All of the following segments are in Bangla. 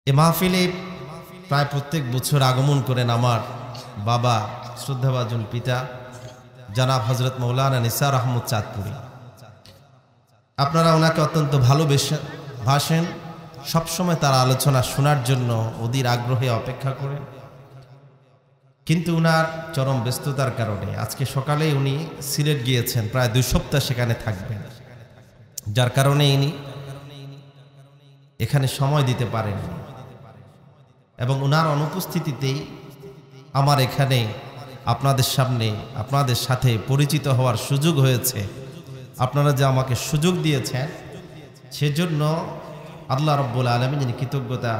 এই মাহফিলে প্রায় প্রত্যেক বছর আগমন করেন আমার বাবা শ্রদ্ধাভাজন পিতা জনাব হযরত মাওলানা নিসার আহমদ চাঁদপুরি। আপনারা ওনাকে অত্যন্ত ভালোবাসেন, সবসময় তার আলোচনা শোনার জন্য অধীর আগ্রহে অপেক্ষা করেন। কিন্তু উনার চরম ব্যস্ততার কারণে আজকে সকালেই উনি সিলেট গিয়েছেন, প্রায় 2 সপ্তাহ সেখানে থাকবেন, যার কারণে ইনি এখানে সময় দিতে পারেননি। এবং উনার অনুপস্থিতিতেই আমার এখানে আপনাদের সামনে আপনাদের সাথে পরিচিত হওয়ার সুযোগ হয়েছে। আপনারা যে আমাকে সুযোগ দিয়েছেন সেজন্য আল্লাহ রাব্বুল আলামিনের কৃতজ্ঞতা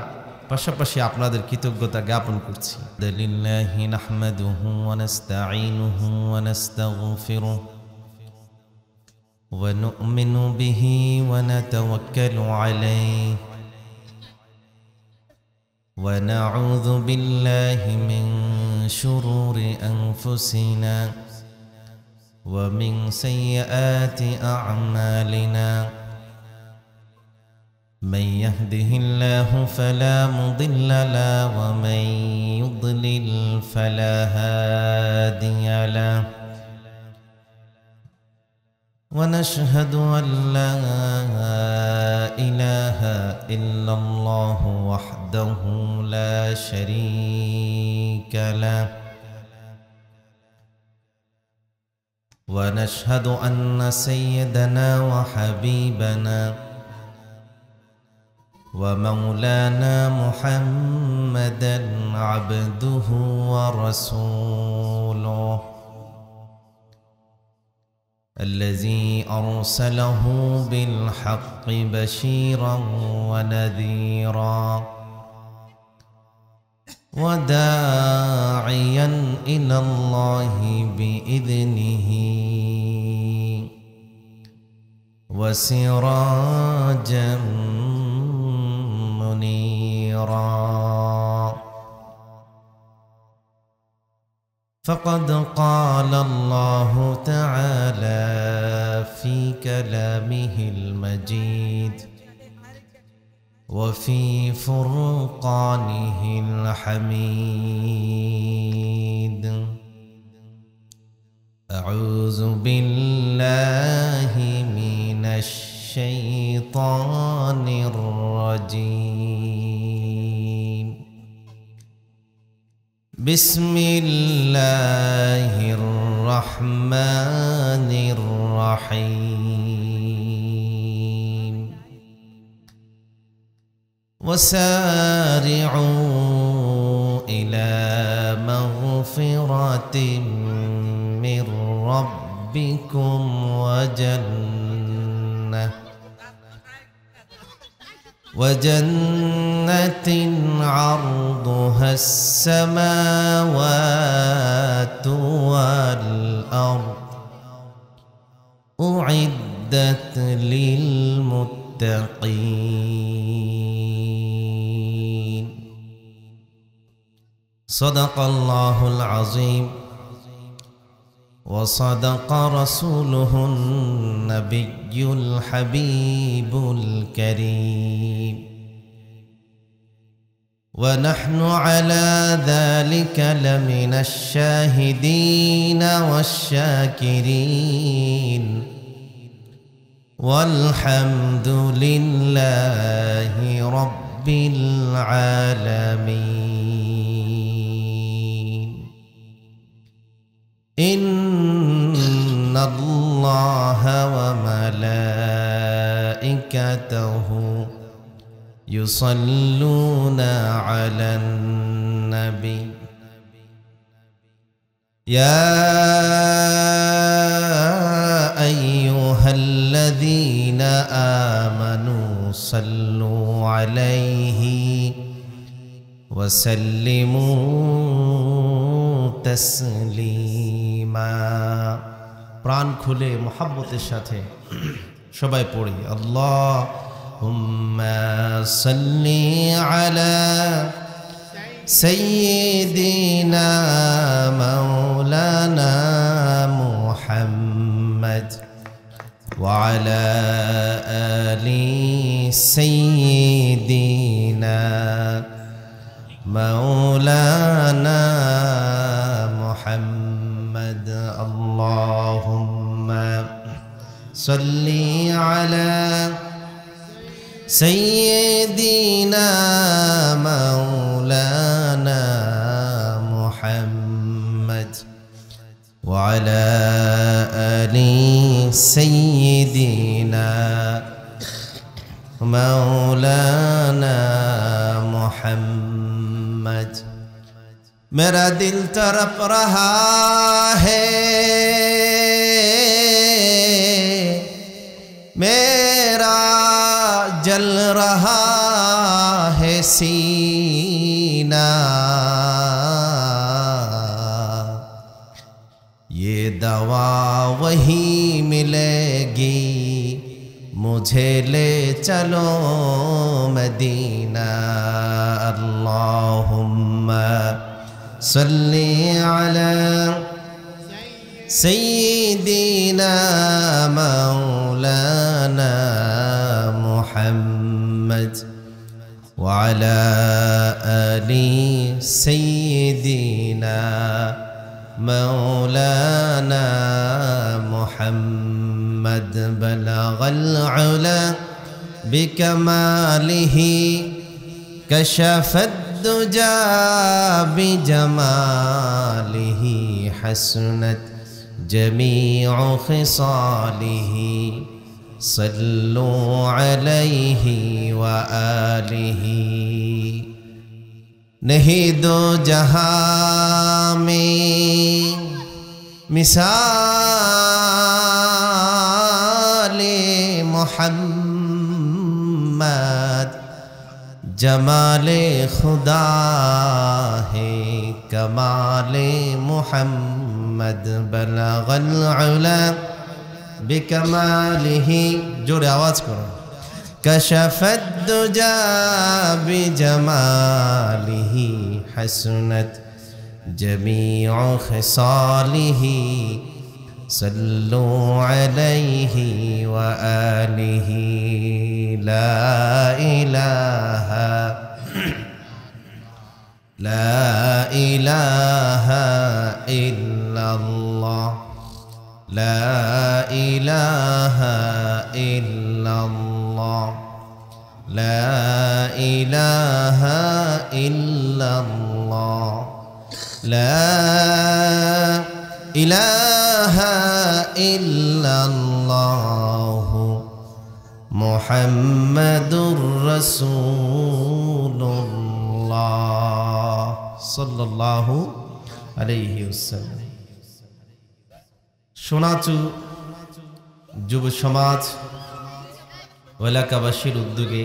পাশাপাশি আপনাদের কৃতজ্ঞতা জ্ঞাপন করছি। লিল্লাহি নাহমাদুহু ওয়া নাস্তাঈনুহু ওয়া নাস্তাগফিরুহু ওয়া নু'মিনু বিহি ওয়া নাতাওয়াক্কালু আলাইহি ওয়া নাউযু বিল্লাহি মিন শুরুরি আনফুসিনা ওয়া মিন সাইয়্যাতি আ'মালিনা। من يهده الله فلا مضل له ومن يضلل فلا هادي له ونشهد أن لا إله إلا الله وحده لا شريك له ونشهد أن سيدنا وحبيبنا ومولانا محمدا عبده ورسوله الذي أرسله بالحق بشيرا ونذيرا وداعيا إلى الله بإذنه وسراجا منيرا. فقد قال الله تعالى في كلامه المجيد وفي فرقانه الحميد: أعوذ بالله من الشيطان الرجيم. بسم الله الرحمن الرحيم. وسارعوا إلى مغفرة من ربكم وجنة عرضها السماوات والأرض أعدت للمتقين. صدق الله العظيم وصدق رسوله النبي الحبيب الكريم. ونحن على ذلك لمن الشاهدين والشاكرين والحمد لله رب العالمين. إن الله وملائكته يصلون على النبي يا أيها الذين آمنوا صلوا عليه وسلموا تسليما. প্রাণ খুলে মোহাব্বতের সাথে সবাই পড়ি আল্লাহুম্মা সাল্লি আলা সাইয়্যিদিনা মাওলানা মুহাম্মদ ওয়া আলা আলি সাইয়্যিদিনা مولانا محمد اللهم صل على سيدنا مولانا محمد وعلى آل سيدنا مولانا محمد मेरा दिल तड़प रहा है मेरा जल रहा है सीना ये दवा वही मिलेगी मुझे ले चलो मदीना अल्लाहुम्मा सल्ली अला सय्यिदिना मौलाना मुहम्मद वअला आलि सय्यिदिना मौलाना मुहम्मद बलगल उला बिकमालिही कशफद दुजा बिजमालिही हसनत जमीउ खिसालिही सल्लु अलैहि व आलिही नहीं दो जहां में मिसाले मोहम्मद जमाले खुदा है कमाले मोहम्मद बलगल उला बिकमालिही जोड़े आवाज करो कशफत दुजा बिजमालिही हसनत जमीउ खिसालिही सल्लु अलैहि व आलिही ला इलाहा इल्लल्लाह ला इलाहा इल्लल्लाह لا إله إلا الله لا إله إلا الله محمد رسول الله صلى الله عليه وسلم শোনাচু যুব সমাজ এলাকাবাসীর উদ্যোগে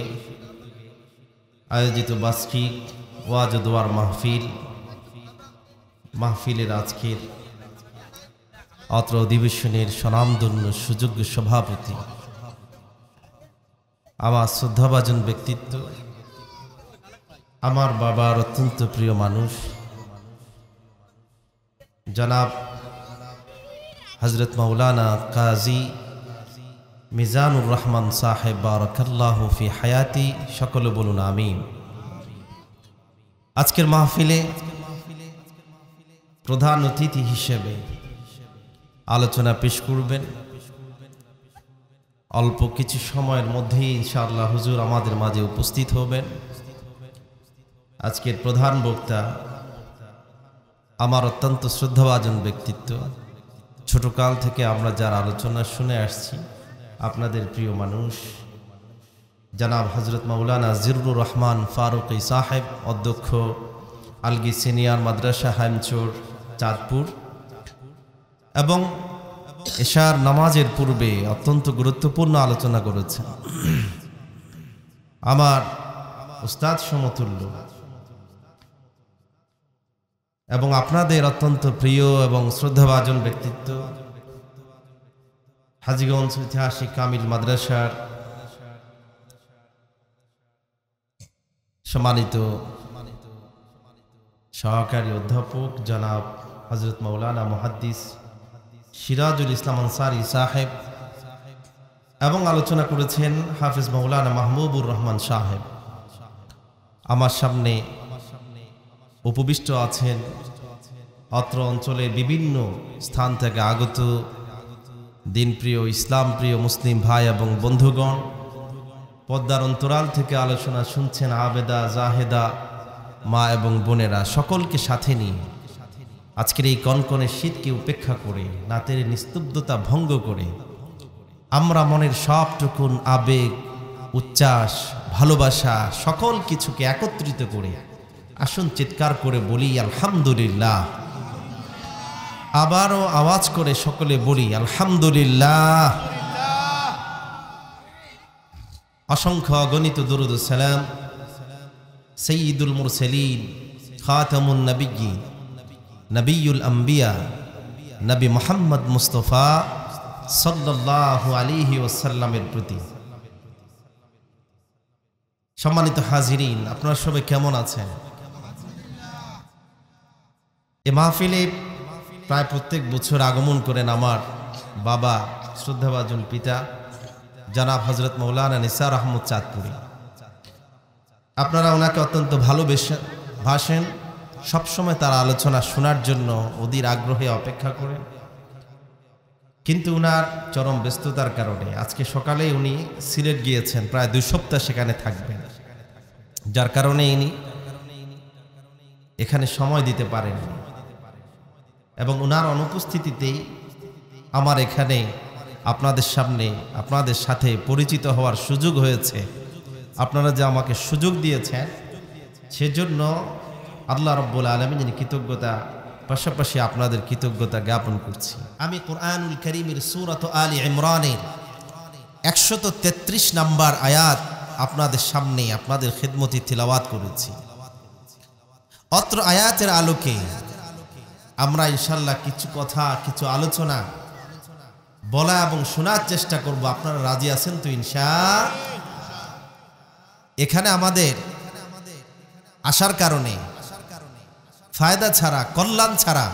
আয়োজিত বার্ষিক ওয়াজ ও দোয়ার মাহফিলের আজকের অত্র অধিবেশনের স্বনামধন্য সুযোগ্য সভাপতি আমার শ্রদ্ধাভাজন ব্যক্তিত্ব আমার বাবার অত্যন্ত প্রিয় মানুষ জনাব হযরত মাওলানা কাজী মিজানুর রহমান সাহেব বারাকাল্লাহু ফি হায়াতি সকলে বলুন আমিন। আজকের মাহফিলে প্রধান অতিথি হিসেবে আলোচনা পেশ করবেন অল্প কিছু সময়ের মধ্যেই ইনশাআল্লাহ হুজুর আমাদের মাঝে উপস্থিত হবেন। আজকের প্রধান বক্তা আমার অত্যন্ত শ্রদ্ধাভাজন ব্যক্তিত্ব, ছোটকাল থেকে আমরা যার আলোচনা শুনে আসছি আপনাদের প্রিয় মানুষ জনাব হযরত মাওলানা জিরুর রহমান ফারুকী সাহেব, অধ্যক্ষ আলগি সিনিয়র মাদ্রাসা হাইমচর চাঁদপুর, এবং এশার নামাজের পূর্বে অত্যন্ত গুরুত্বপূর্ণ আলোচনা করেছেন আমার উস্তাদ সমতুল্য এবং আপনাদের অত্যন্ত প্রিয় এবং শ্রদ্ধাভাজন ব্যক্তিত্ব হাজীগঞ্জ ঐতিহাসিক কামিল মাদ্রাসার সম্মানিত সহকারী অধ্যাপক জনাব হযরত মাওলানা মুহাদ্দিস সিরাজুল ইসলাম আনসারী সাহেব, এবং আলোচনা করেছেন হাফেজ মাওলানা মাহবুবুর রহমান সাহেব। আমার সামনে উপবিষ্ট আছেন অত্র অঞ্চলের বিভিন্ন স্থান থেকে আগত দিনপ্রিয় ইসলামপ্রিয় মুসলিম ভাই এবং বন্ধুগণ, পদ্মার অন্তরাল থেকে আলোচনা শুনছেন আবেদা জাহেদা মা এবং বোনেরা, সকলকে সাথে নিয়ে আজকের এই কনকনে শীতকে উপেক্ষা করে, রাতের নিস্তব্ধতা ভঙ্গ করে আমরা মনের সবটুকুন আবেগ, উচ্ছ্বাস, ভালোবাসা সকল কিছুকে একত্রিত করে আসুন চিৎকার করে বলি আলহামদুলিল্লাহ। আবারও আওয়াজ করে সকলে বলি আলহামদুলিল্লাহ। অসংখ্য অগণিত দুরূদ ও সালাম সাইয়্যিদুল মুরসালিন খাতামুন নবিয়্যিন নবিয়ুল আম্বিয়া নবী মুহাম্মদ মুস্তাফা সাল্লাল্লাহু আলাইহি ওয়াসাল্লামের প্রতি। সম্মানিত হাজিরিন, আপনারা সবাই কেমন আছেন? এ মাহফিলে প্রায় প্রত্যেক বছর আগমন করেন আমার বাবা শ্রদ্ধাভাজন পিতা জনাব হযরত মাওলানা নিসার আহমদ চাঁদপুরী। আপনারা ওনাকে অত্যন্ত ভালোবাসেন, সবসময় তার আলোচনা শোনার জন্য অধীর আগ্রহে অপেক্ষা করেন। কিন্তু উনার চরম ব্যস্ততার কারণে আজকে সকালে উনি সিলেট গিয়েছেন, প্রায় 2 সপ্তাহ সেখানে থাকবেন, যার কারণে ইনি এখানে সময় দিতে পারেননি। এবং উনার অনুপস্থিতিতেই আমার এখানে আপনাদের সামনে আপনাদের সাথে পরিচিত হওয়ার সুযোগ হয়েছে। আপনারা যে আমাকে সুযোগ দিয়েছেন সেজন্য আল্লাহ রাব্বুল আলামিনের কৃতজ্ঞতা পাশাপাশি আপনাদের কৃতজ্ঞতা জ্ঞাপন করছি। আমি কোরআনুল কারীমের সূরাত আলী ইমরানের 133 নম্বর আয়াত আপনাদের সামনে আপনাদের খিদমতে তিলাওয়াত করেছি। অত্র আয়াতের আলোকে আমরা ইনশাআল্লাহ কিছু কথা, কিছু আলোচনা বলা এবং শোনার চেষ্টা করব। আপনারা রাজি আছেন তো ইনশাআল্লাহ? এখানে আমাদের আসার কারণে ফায়দা ছাড়া, কল্যাণ ছাড়া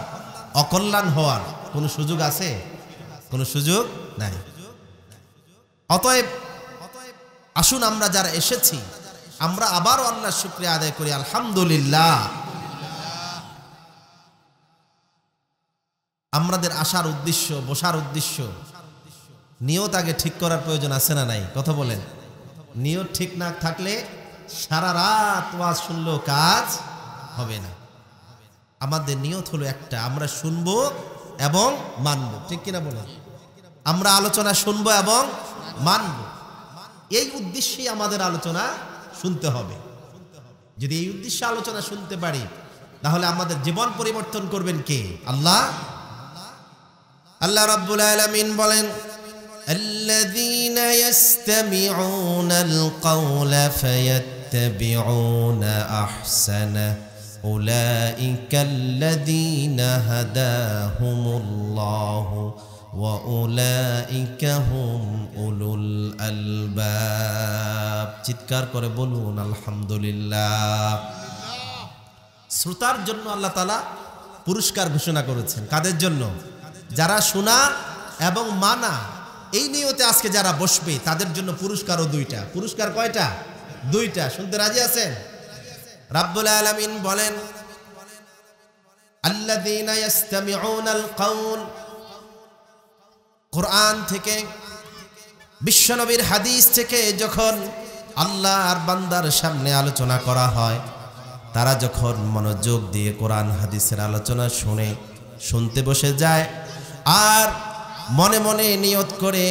অকল্যাণ হওয়ার কোনো সুযোগ আছে? কোনো সুযোগ নাই। অতএব আসুন আমরা যারা এসেছি আমরা আবারও আল্লাহর শুকরিয়া আদায় করি আলহামদুলিল্লাহ। আমাদের আসার উদ্দেশ্য, বসার উদ্দেশ্য, নিয়ত আগে ঠিক করার প্রয়োজন আছে না নাই? কথা বলেন। নিয়ত ঠিক না থাকলে সারা রাত ওয়াজ শুনলেও কাজ হবে না। আমাদের নিয়ত হলো একটা, আমরা শুনবো এবং মানব, ঠিক কিনা বলেন? আমরা আলোচনা শুনবো এবং মানব, এই উদ্দেশ্যেই আমাদের আলোচনা শুনতে হবে। যদি এই উদ্দেশ্যে আলোচনা শুনতে পারি তাহলে আমাদের জীবন পরিবর্তন করবেন কে? আল্লাহ। আল্লাহ রাব্বুল আলামিন বলেন, আল্লাযীনা ইসতামিউনাল কাওলা ফায়াত্তাবিউনা আহসানা উলাইকাল্লাযীনা হাদাহুমুল্লাহু ওয়া উলাইকা হুম উলুল আলবাব। চিৎকার করে বলুন আলহামদুলিল্লাহ। শ্রোতার জন্য আল্লাহ তাআলা পুরস্কার ঘোষণা করেছেন। কাদের জন্য? যারা শোনা এবং মানা এই নিয়তে আজকে যারা বসবে তাদের জন্য পুরস্কারও 2টা। পুরস্কার কয়টা? 2টা। শুনতে রাজি আছেন? রাব্বুল আলামিন বলেন, আল্লাযীনা ইসতামিউনাল কাওল। কোরআন থেকে, বিশ্বনবীর হাদিস থেকে যখন আল্লাহ আর বান্দার সামনে আলোচনা করা হয়, তারা যখন মনোযোগ দিয়ে কোরআন হাদিসের আলোচনা শুনতে বসে যায় আর মনে মনে নিয়ত করে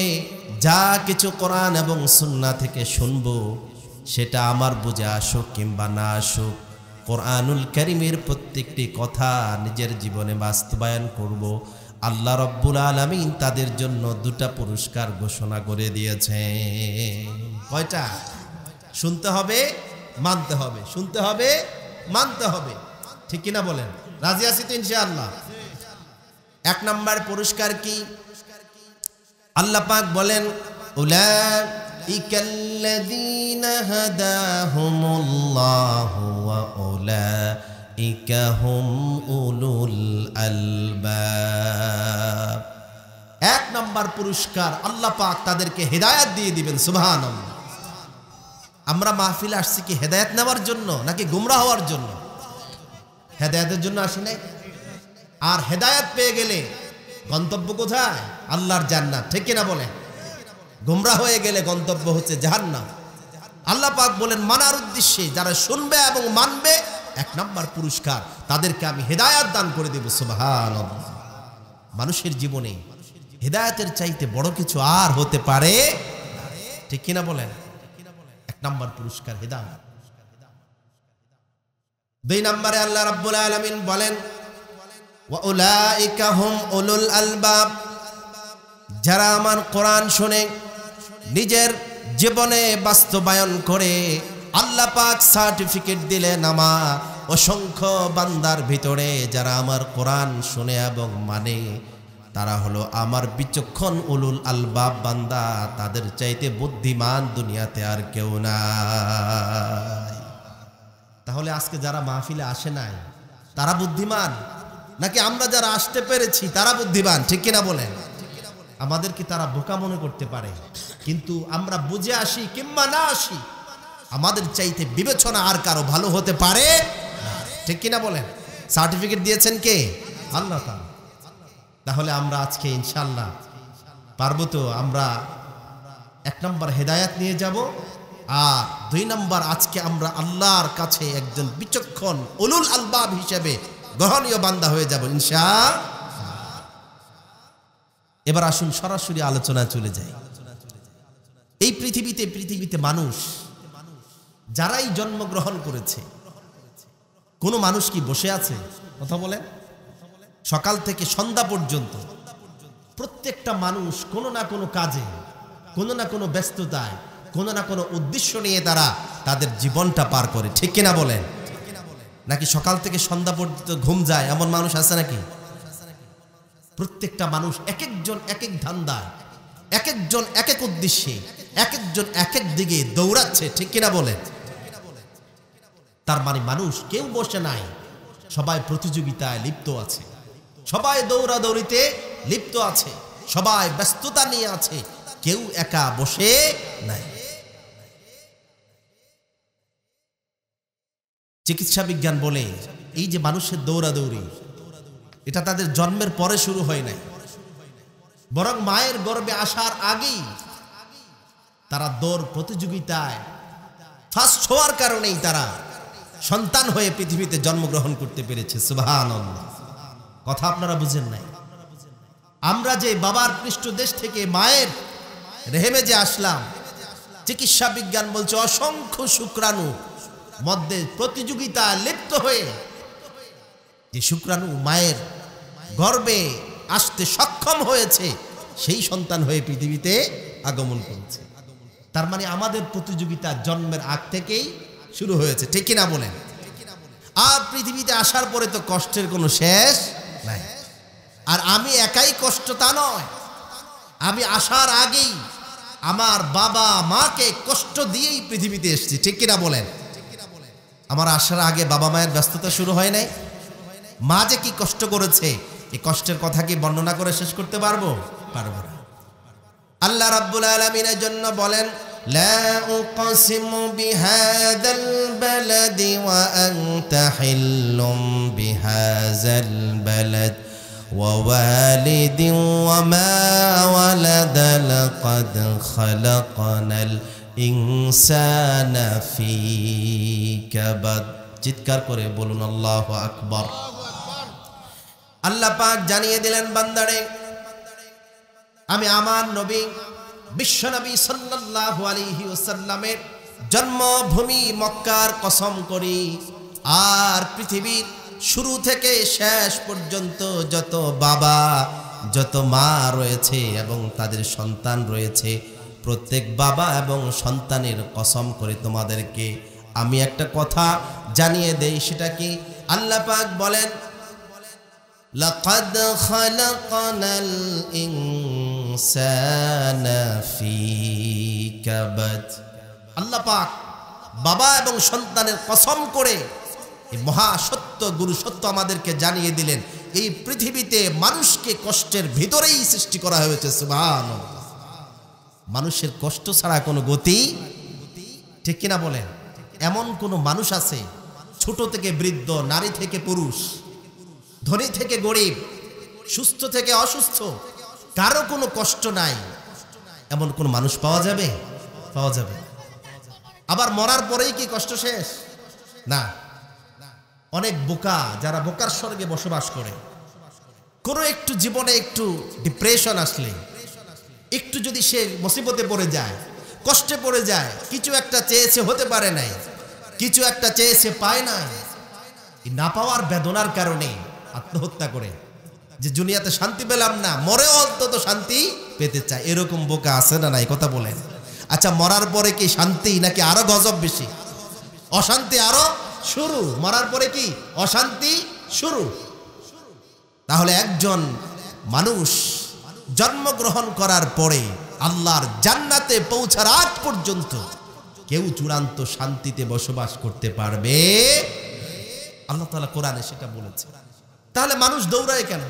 যা কিছু কোরআন এবং সুন্নাহ থেকে শুনবো সেটা আমার বুঝে আসুক কিংবা না আসুক, কোরআনুল কারীমের প্রত্যেকটি কথা নিজের জীবনে বাস্তবায়ন করব। আল্লাহ রাব্বুল আলামিন তাদের জন্য 2টা পুরস্কার ঘোষণা করে দিয়েছে। কয়টা? শুনতে হবে, মানতে হবে। শুনতে হবে, মানতে হবে, ঠিক কিনা বলেন? রাজি আছি তো ইনশাআল্লাহ? 1 নম্বর পুরস্কার কি? আল্লাহ পাক বলেন, উলাইকাল্লাযীনা হাদাহুমুল্লাহু ওয়া উলাইকা হুম উলুল আলবাব। 1 নম্বর পুরস্কার আল্লাহ পাক তাদেরকে হেদায়েত দিয়ে দিবেন। সুবহানাল্লাহ। আমরা মাহফিলে আসছি কি হেদায়েত নেওয়ার জন্য নাকি গোমরাহ হওয়ার জন্য? হেদায়েতের জন্য আসি নাই? আর হেদায়েত পেয়ে গেলে গন্তব্য কোথায়? আল্লাহর জান্নাত, ঠিক কিনা বলেন? গোমরাহ হয়ে গেলে গন্তব্য হচ্ছে জাহান্নাম। আল্লাহ পাক বলেন মানার উদ্দেশ্যে যারা শুনবে এবং মানবে 1 নম্বর পুরস্কার তাদেরকে আমি হেদায়েত দান করে দেব। সুবহানাল্লাহ। মানুষের জীবনে হেদায়েতের চাইতে বড় কিছু আর হতে পারে, ঠিক কিনা বলেন? 1 নম্বর পুরস্কার হেদায়েত। 2 নম্বরে আল্লাহ রাব্বুল আলামিন বলেন ওয়া উলাইকা হুম উলুল আলবাব, যারা আমার কোরআন শুনে নিজের জীবনে বাস্তবায়ন করে আল্লাহ পাক সার্টিফিকেট দিলেন আমার অসংখ্য বান্দার ভিতরে যারা আমার কোরআন শুনে এবং মানে তারা হলো আমার বিচক্ষণ উলুল আলবাব বান্দা। তাদের চাইতে বুদ্ধিমান দুনিয়াতে আর কেউ নাই। তাহলে আজকে যারা মাহফিলে আসে নাই তারা বুদ্ধিমান, নাকি আমরা যারা আসতে পেরেছি তারা বুদ্ধিমান? ঠিক কিনা বলেন? আমাদেরকে তারা বোকা মনে করতে পারে, কিন্তু আমরা বুঝে আসি কিংবা না আসি আমাদের চাইতে বিবেচনা আর কারো ভালো হতে পারে, ঠিক কিনা বলেন? সার্টিফিকেট দিয়েছেন কে? আল্লাহ তাআলা। তাহলে আমরা আজকে ইনশাআল্লাহ পারবো তো? আমরা 1 নম্বর হেদায়েত নিয়ে যাব, আর 2 নম্বর আজকে আমরা আল্লাহর কাছে একজন বিচক্ষণ উলুল আলবাব হিসেবে গ্রহণীয় বান্দা হয়ে যাব ইনশাআল্লাহ। এবার আসুন সরাসরি আলোচনায় চলে যাই। এই পৃথিবীতে মানুষ যারাই জন্মগ্রহণ করেছে, কোন মানুষ কি বসে আছে? কথা বলেন। সকাল থেকে সন্ধ্যা পর্যন্ত প্রত্যেকটা মানুষ কোনো না কোনো কাজে, কোনো না কোনো ব্যস্ততায়, কোনো না কোনো উদ্দেশ্য নিয়ে তারা তাদের জীবনটা পার করে, ঠিক কিনা বলেন? নাকি সকাল থেকে সন্ধ্যা পর্যন্ত ঘুম যায় এমন মানুষ আছে নাকি? প্রত্যেকটা মানুষ এক একজন এক এক ধান্দায়, এক একজন এক এক উদ্দেশ্যে, এক একজন এক এক দিকে দৌড়াচ্ছে, ঠিক কিনা বলেন? তার মানে মানুষ কেউ বসে নাই, সবাই প্রতিযোগিতায় লিপ্ত আছে, সবাই দৌড়াদৌড়িতে লিপ্ত আছে, সবাই ব্যস্ততা নিয়ে আছে, কেউ একা বসে নাই। চিকিৎসা বিজ্ঞান বলে এই যে মানুষের দৌড়াদৌড়ি, এটা তাদের জন্মের পরে শুরু হয় নাই, বরং মায়ের গর্ভে আসার আগেই তারা দৌড় প্রতিযোগিতায় ফার্স্ট হওয়ার কারণেই তারা সন্তান হয়ে পৃথিবীতে জন্মগ্রহণ করতে পেরেছে। সুবহানাল্লাহ। কথা আপনারা বুঝেন নাই? আমরা যে বাবার পৃষ্ঠদেশ থেকে মায়ের রেহেমে যে আসলাম, চিকিৎসা বিজ্ঞান বলছে অসংখ্য শুক্রাণু মধ্যে প্রতিযোগিতা লিপ্ত হয়ে যে শুক্রাণু মায়ের গর্ভে আসতে সক্ষম হয়েছে, সেই সন্তান হয়ে পৃথিবীতে আগমন করেছে। তার মানে আমাদের প্রতিযোগিতা জন্মের আগ থেকেই শুরু হয়েছে, ঠিক কিনা বলেন? আর পৃথিবীতে আসার পরে তো কষ্টের কোনো শেষ নাই। আর আমি একাই কষ্ট তা নয়, আমি আসার আগেই আমার বাবা মাকে কষ্ট দিয়েই পৃথিবীতে এসেছি, ঠিক কিনা বলেন? আমার আসার আগে বাবা মায়ের ব্যস্ততা শুরু হয় নাই? মা যে কি কষ্ট করেছে, এই কষ্টের কথা কি বর্ণনা করে শেষ করতে পারবো? পারবো না। আল্লাহ রাব্বুল আলামিনের জন্য বলেন লা উকসিমু বিহাযাল বালাদি ওয়া আনতা হিল্লুম বিহাযাল বালাদ ওয়া ওয়ালিদিন ওয়া মা ওয়ালাদা লাকাদ খালাকনাল ইনসানা ফি কাবাদ। চিৎকার করে বলুন আল্লাহু আকবার। আল্লাহ পাক জানিয়ে দিলেন বান্দারে, আমি আমার নবী বিশ্বনবী সাল্লাল্লাহু আলাইহি ওয়াসাল্লামের জন্মভূমি মক্কার কসম করি, আর পৃথিবীর শুরু থেকে শেষ পর্যন্ত যত বাবা যত মা রয়েছে এবং তাদের সন্তান রয়েছে, প্রত্যেক বাবা এবং সন্তানের কসম করে তোমাদেরকে আমি একটা কথা জানিয়ে দেই। সেটা কি? আল্লাহ পাক বলেন লাকাদ খালাকনাল ইনসানা ফি কাবাদ। আল্লাহ পাক বাবা এবং সন্তানের কসম করে এই মহা সত্য গুরু সত্য আমাদেরকে জানিয়ে দিলেন, এই পৃথিবীতে মানুষকে কষ্টের ভিতরেই সৃষ্টি করা হয়েছে। সুবহানাল্লাহ। মানুষের কষ্ট ছাড়া কোনো গতি, ঠিক কিনা বলেন? এমন কোন মানুষ আছে ছোট থেকে বৃদ্ধ, নারী থেকে পুরুষ, ধনী থেকে গরিব, সুস্থ থেকে অসুস্থ, কারো কোনো কষ্ট নাই এমন কোন মানুষ পাওয়া যাবে? পাওয়া যাবে। আবার মরার পরেই কি কষ্ট শেষ? না। অনেক বোকা, যারা বোকার স্বর্গে বসবাস করে, কোনো একটু জীবনে একটু ডিপ্রেশন আসলে, একটু যদি সে মুসিবতে পড়ে যায়, কষ্টে পড়ে যায়, কিছু একটা চেয়েছে হতে পারে নাই, কিছু একটা চেয়েছে পায় নাই, এই না পাওয়ার বেদনার কারণে আত্মহত্যা করে, যে দুনিয়াতে শান্তি পেলাম না, মরেও অন্তত শান্তি পেতে চায়। এরকম বোকা আছে না নাই? কথা বলেন। আচ্ছা, মরার পরে কি শান্তি নাকি আরো গজব বেশি? অশান্তি আরো শুরু। মরার পরে কি অশান্তি শুরু। তাহলে একজন মানুষ জন্মগ্রহণ করার পরে আল্লাহর জান্নাতে পৌঁছার আগ পর্যন্ত কেউ চূড়ান্ত শান্তিতে বসবাস করতে পারবে? আল্লাহ তাআলা কোরআনে সেটা বলেছে। তাহলে মানুষ দৌড়ায় কেন?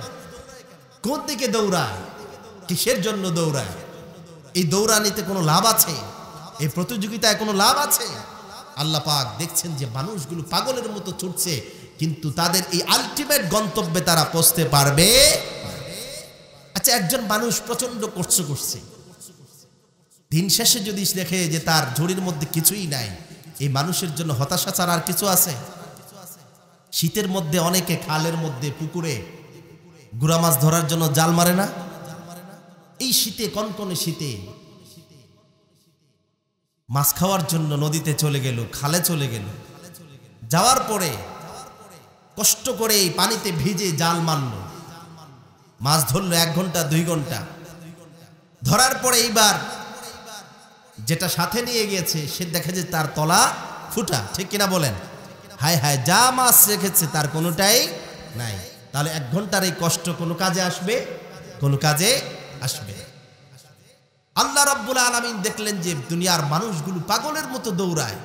কোন দিকে দৌড়ায়? কিসের জন্য দৌড়ায়? এই দৌড়ানিতে কোনো লাভ আছে? এই প্রতিযোগিতায় কোনো লাভ আছে? আল্লাহ পাক দেখছেন যে মানুষগুলো পাগলের মতো ছুটছে, কিন্তু তাদের এই আলটিমেট গন্তব্যে তারা পৌঁছতে পারবে। আচ্ছা, একজন মানুষ প্রচন্ড কষ্ট করছে, দিন শেষে যদি দেখে যে তার ঝুড়ির মধ্যে কিছুই নাই, এই মানুষের জন্য হতাশা ছাড়া আর কিছু আছে? শীতের মধ্যে অনেকে খালের মধ্যে, পুকুরে গুড়া মাছ ধরার জন্য জাল মারে না? এই শীতে, কনকনে শীতে মাছ খাওয়ার জন্য নদীতে চলে গেল, খালে চলে গেল, যাওয়ার পরে কষ্ট করে এই পানিতে ভিজে জাল মারল, মাছ ধরলো 1 ঘন্টা 2 ঘন্টা, ধরার পরে এইবার যেটা সাথে নিয়ে গিয়েছে সে দেখে যে তার তলা ফুটা। ঠিক কিনা বলেন? হায় হায়, যা মাছ রেখেছে তার কোনোটাই নাই। তাহলে 1 ঘন্টার এই কষ্ট কোনো কাজে আসবে? কোনো কাজে আসবে? আল্লাহ রাব্বুল আলামিন দেখলেন যে দুনিয়ার মানুষগুলো পাগলের মতো দৌড়ায়।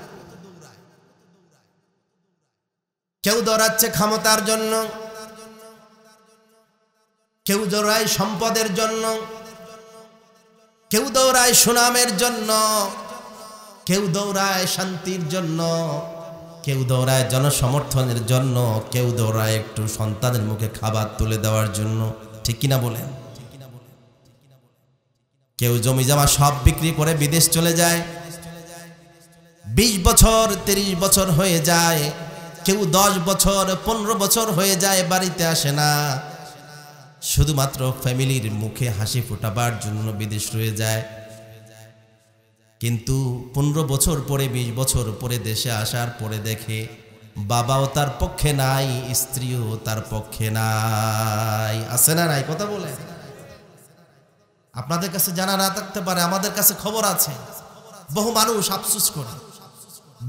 কেউ দৌড়াচ্ছে ক্ষমতার জন্য, কেউ দৌড়ায় সম্পদের জন্য, কেউ দৌড়ায় সুনামের জন্য, কেউ দৌড়ায় শান্তির জন্য, কেউ দৌড়ায় জনসমর্থনের জন্য, কেউ দৌড়ায় একটু সন্তানের মুখে খাবার তুলে দেওয়ার জন্য। ঠিক কিনা বলেন? কেউ জমি জমা সব বিক্রি করে বিদেশ চলে যায়, 20 বছর 30 বছর হয়ে যায়, কেউ 10 বছর 15 বছর হয়ে যায়, বাড়িতে আসে না, শুধুমাত্র ফ্যামিলির মুখে হাসি ফোটাবার জন্য বিদেশ রয়ে যায়। কিন্তু 15 বছর পরে, 20 বছর পরে দেশে আসার পরে দেখে বাবাও তার পক্ষে নাই, স্ত্রীও তার পক্ষে নাই। আছে না নাই? কথা বলে। আপনাদের কাছে জানা না থাকতে পারে, আমাদের কাছে খবর আছে। বহু মানুষ আফসোস করে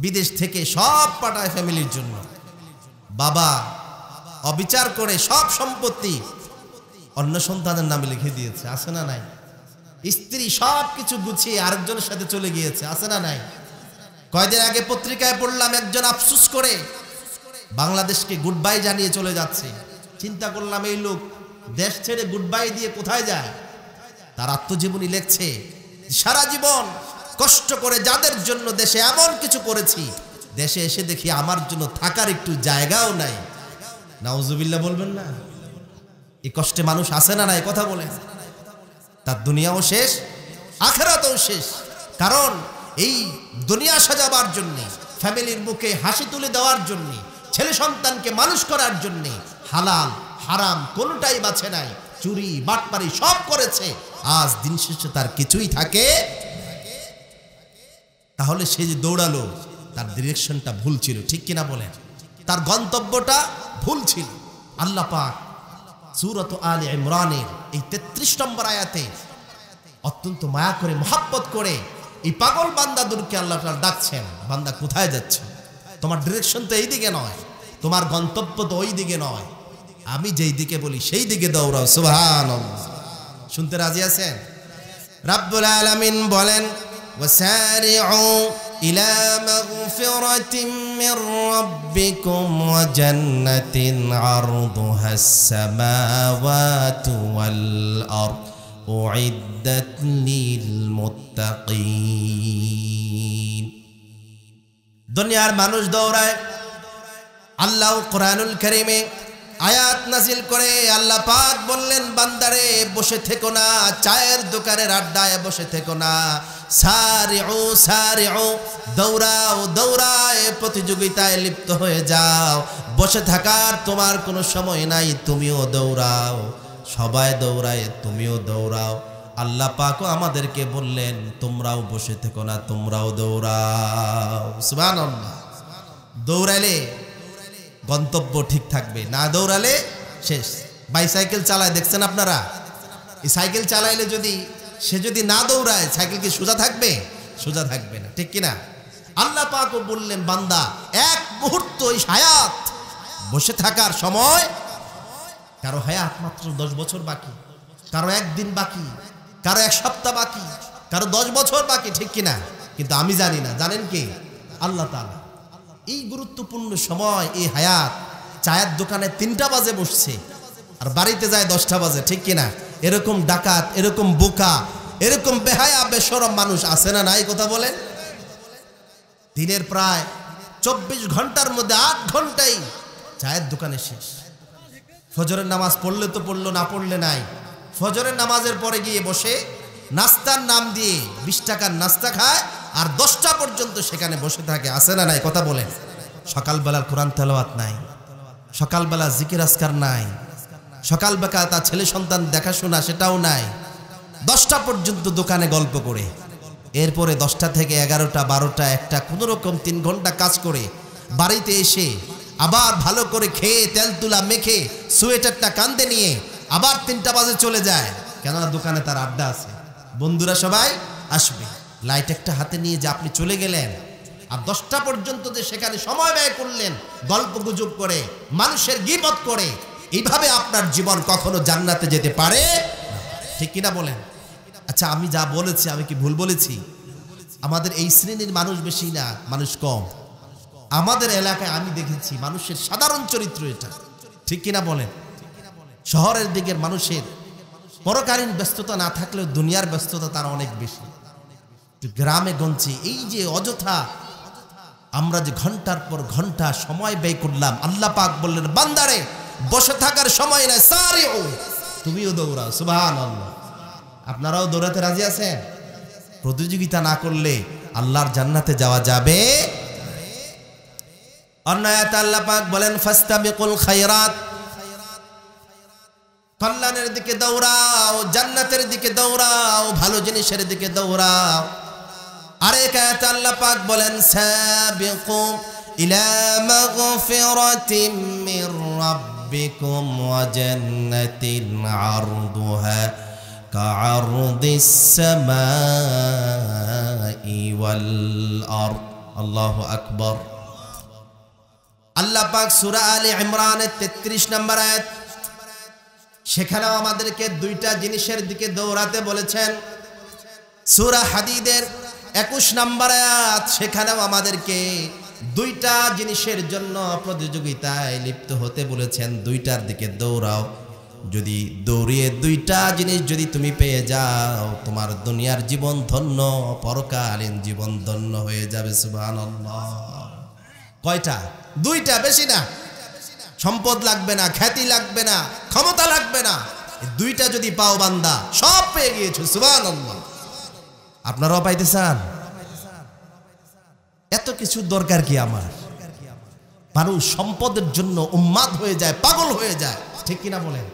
বিদেশ থেকে সব পাঠায় ফ্যামিলির জন্য, বাবা অবিচার করে সব সম্পত্তি অন্য সন্তানের নামে লিখে দিয়েছে। আছে না নাই? স্ত্রী সব কিছু গুছিয়ে আরেকজনের সাথে চলে গিয়েছে। আছে না নাই? কয়েকদিন আগে পত্রিকায় পড়লাম একজন আফসোস করে বাংলাদেশকে গুড বাই জানিয়ে চলে যাচ্ছে। চিন্তা করলাম, এই লোক দেশ ছেড়ে গুড বাই দিয়ে কোথায় যায়? তার আত্মজীবনী লিখছে, সারা জীবন কষ্ট করে যাদের জন্য দেশে এমন কিছু করেছি, দেশে এসে দেখি আমার জন্য থাকার একটু জায়গাও নাই। নাউজুবিল্লাহ বলবেন না? এই কষ্টে মানুষ আছে না নাই? কথা বলেন। তার দুনিয়াও শেষ, আখিরাতও শেষ। কারণ এই দুনিয়া সাজাবার জন্য, ফ্যামিলির মুখে হাসি তুলে দেওয়ার জন্য, ছেলে সন্তানকে মানুষ করার জন্য হালাল হারাম কোনটাই বাছে নাই, চুরি বাটপারি সব করেছে। আজ দিন শেষে তার কিছুই থাকে। তাহলে সে যে দৌড়ালো, তার ডিরেকশনটা ভুল ছিল। ঠিক কিনা বলেন? তার গন্তব্যটা ভুল ছিল। আল্লাহ পাক সূরাত আলে ইমরানের এই 33 নম্বর আয়াতে অত্যন্ত মায়া করে, মহব্বত করে এই পাগল বান্দাদেরকে আল্লাহ তাআলা ডাকছেন, বান্দা কোথায় যাচ্ছে? তোমার ডিরেকশন তো এই দিকে নয়, তোমার গন্তব্য তো ওই দিকে নয়, আমি যেই দিকে বলি সেই দিকে দৌড়াও। সুবহানাল্লাহ। শুনতে রাজি আছেন? রাব্বুল আলামিন বলেন, ওয়াসারিউ ইলা মাগফিরাতিন মির রাব্বিকুম ওয়া জান্নাতিন আরদুহাস সামাওয়াতু ওয়াল আরদ উইদ্দাত লিল মুত্তাকিন। দুনিয়ার মানুষ দৌড়ায়, আল্লাহ কোরআনুল কারীমে আয়াত নাজিল করে আল্লাহ পাক বললেন, বান্দারে বসে থেকো না, চায়ের দোকানের আড্ডায় বসে থেকো না, সারিউ সারিউ, দৌড়াও দৌড়ায় প্রতিযোগিতায় লিপ্ত হয়ে যাও। বসে থাকার তোমার কোনো সময় নাই, তুমিও দৌড়াও, সবাই দৌড়ায় তুমিও দৌড়াও। আল্লাহ পাকও আমাদেরকে বললেন, তোমরাও বসে থেকো না, তোমরাও দৌড়াও। সুবহানাল্লাহ। দৌড়ালে গন্তব্য ঠিক থাকবে, না দৌড়ালে শেষ। বাইসাইকেল চালায় দেখছেন আপনারা, এই সাইকেল চালাইলে সে যদি না দৌড়ায় সাইকেল কি সোজা থাকবে? সোজা থাকবে না, ঠিক কিনা? আল্লাহ পাকও বললেন, বান্দা এক মুহূর্ত এই হায়াত, বসে থাকার সময়, কারো হায়াত মাত্র 10 বছর বাকি, কারো একদিন বাকি, কারো 1 সপ্তাহ বাকি, কারো 10 বছর বাকি, ঠিক কিনা? কিন্তু আমি জানি না, জানেন কে? আল্লাহ তাআলা। এই গুরুত্বপূর্ণ সময়, এই হায়াত, চায়ের দোকানে 3টা বাজে বসছে আর বাড়িতে যায় 10টা বাজে, ঠিক কিনা? এরকম ডাকাত, এরকম বোকা, এরকম বেহায়া বেশরম মানুষ আছে না নাই? কথা বলেন। দিনের প্রায় 24 ঘন্টার মধ্যে 8 ঘন্টাই চায়ের দোকানে শেষ। ফজরের নামাজ পড়লে তো পড়লো, না পড়লে নাই। ফজরের নামাজের পরে গিয়ে বসে নাস্তার নাম দিয়ে 20 টাকার নাস্তা খায় আর 10টা পর্যন্ত সেখানে বসে থাকে, আছে না নাই? কথা বলেন। সকালবেলার কোরআন তেলাওয়াত নাই, সকালবেলা জিকির আজকার নাই, সকালবেলা তার ছেলে সন্তান দেখাশোনা সেটাও নাই। 10টা পর্যন্ত দোকানে গল্প করে, এরপরে 10টা থেকে 11টা 12টা 1টা কোনোরকম 3 ঘন্টা কাজ করে বাড়িতে এসে আবার ভালো করে খেয়ে তেল তুলা মেখে সোয়েটারটা কাঁধে নিয়ে আবার 3টা বাজে চলে যায়, কেননা দোকানে তার আড্ডা আছে, বন্ধুরা সবাই আসবে। লাইট একটা হাতে নিয়ে যে আপনি চলে গেলেন, আর 10টা পর্যন্ত যে সেখানে সময় ব্যয় করলেন গল্প গুজব করে, মানুষের গীবত করে, এইভাবে আপনার জীবন কখনো জান্নাতে যেতে পারে, ঠিক কিনা বলেন? আচ্ছা, আমি যা বলেছি আমি কি ভুল বলেছি? আমাদের এই শ্রেণীর মানুষ বেশি না, মানুষ কম। আমাদের এলাকায় আমি দেখেছি মানুষের সাধারণ চরিত্র এটা, ঠিক কিনা বলেন? শহরের দিকের মানুষের পরকালীন ব্যস্ততা না থাকলেও দুনিয়ার ব্যস্ততা তার অনেক বেশি। গ্রামে গঞ্জে এই যে অযথা আমরা যে ঘন্টার পর ঘন্টা সময় ব্যয় করলাম, আল্লাহ পাক বললেন, বান্দারে বসে থাকার সময় নাই, সারিউ, তুমিও দৌড়াও। সুবহানাল্লাহ। আপনারাও দৌড়াতে রাজি আছেন? প্রতিযোগিতা না করলে আল্লাহর জান্নাতে যাওয়া যাবে? অন্য আয়াতে আল্লাহ পাক বলেন, ফাস্তাবিকুল খায়রাত, কল্যাণের দিকে দৌড়াও, জান্নাতের দিকে দৌড়াও, ভালো জিনিসের দিকে দৌড়াও। আরেক আয়াতে আল্লাহ পাক বলেন, সাবিকু ইলা মাগফিরাতিম মির রাব্বিকুম ওয়া জান্নাতিন আরদুহা কাআরদিস সামাই ওয়াল আরদ। আল্লাহু আকবার। আল্লাহ পাক সূরা আলে ইমরানের 33 নম্বর আয়াত, সেখানেও আমাদেরকে 2টা জিনিসের দিকে দৌড়াতে বলেছেন। সূরা হাদিদের 21 নম্বর আয়াত, সেখানেও আমাদেরকে 2টা জিনিসের জন্য প্রতিযোগিতায় লিপ্ত হতে বলেছেন। 2টার দিকে দৌড়াও, যদি দৌড়িয়ে 2টা জিনিস যদি তুমি পেয়ে যাও, তোমার দুনিয়ার জীবন ধন্য, পরকালীন জীবন ধন্য হয়ে যাবে। সুবহানাল্লাহ। কয়টা? 2টা, বেশি না। সম্পদ লাগবে না, খ্যাতি লাগবে না, ক্ষমতা লাগবে না, 2টা যদি পাও বান্দা, সব পেয়ে গিয়েছো। সুবহানাল্লাহ। আপনারাও পাইতে চান? এত কিছু দরকার কি আমার? মানুষ সম্পদের জন্য উন্মাদ হয়ে যায়, পাগল হয়ে যায়, ঠিক কিনা বলেন?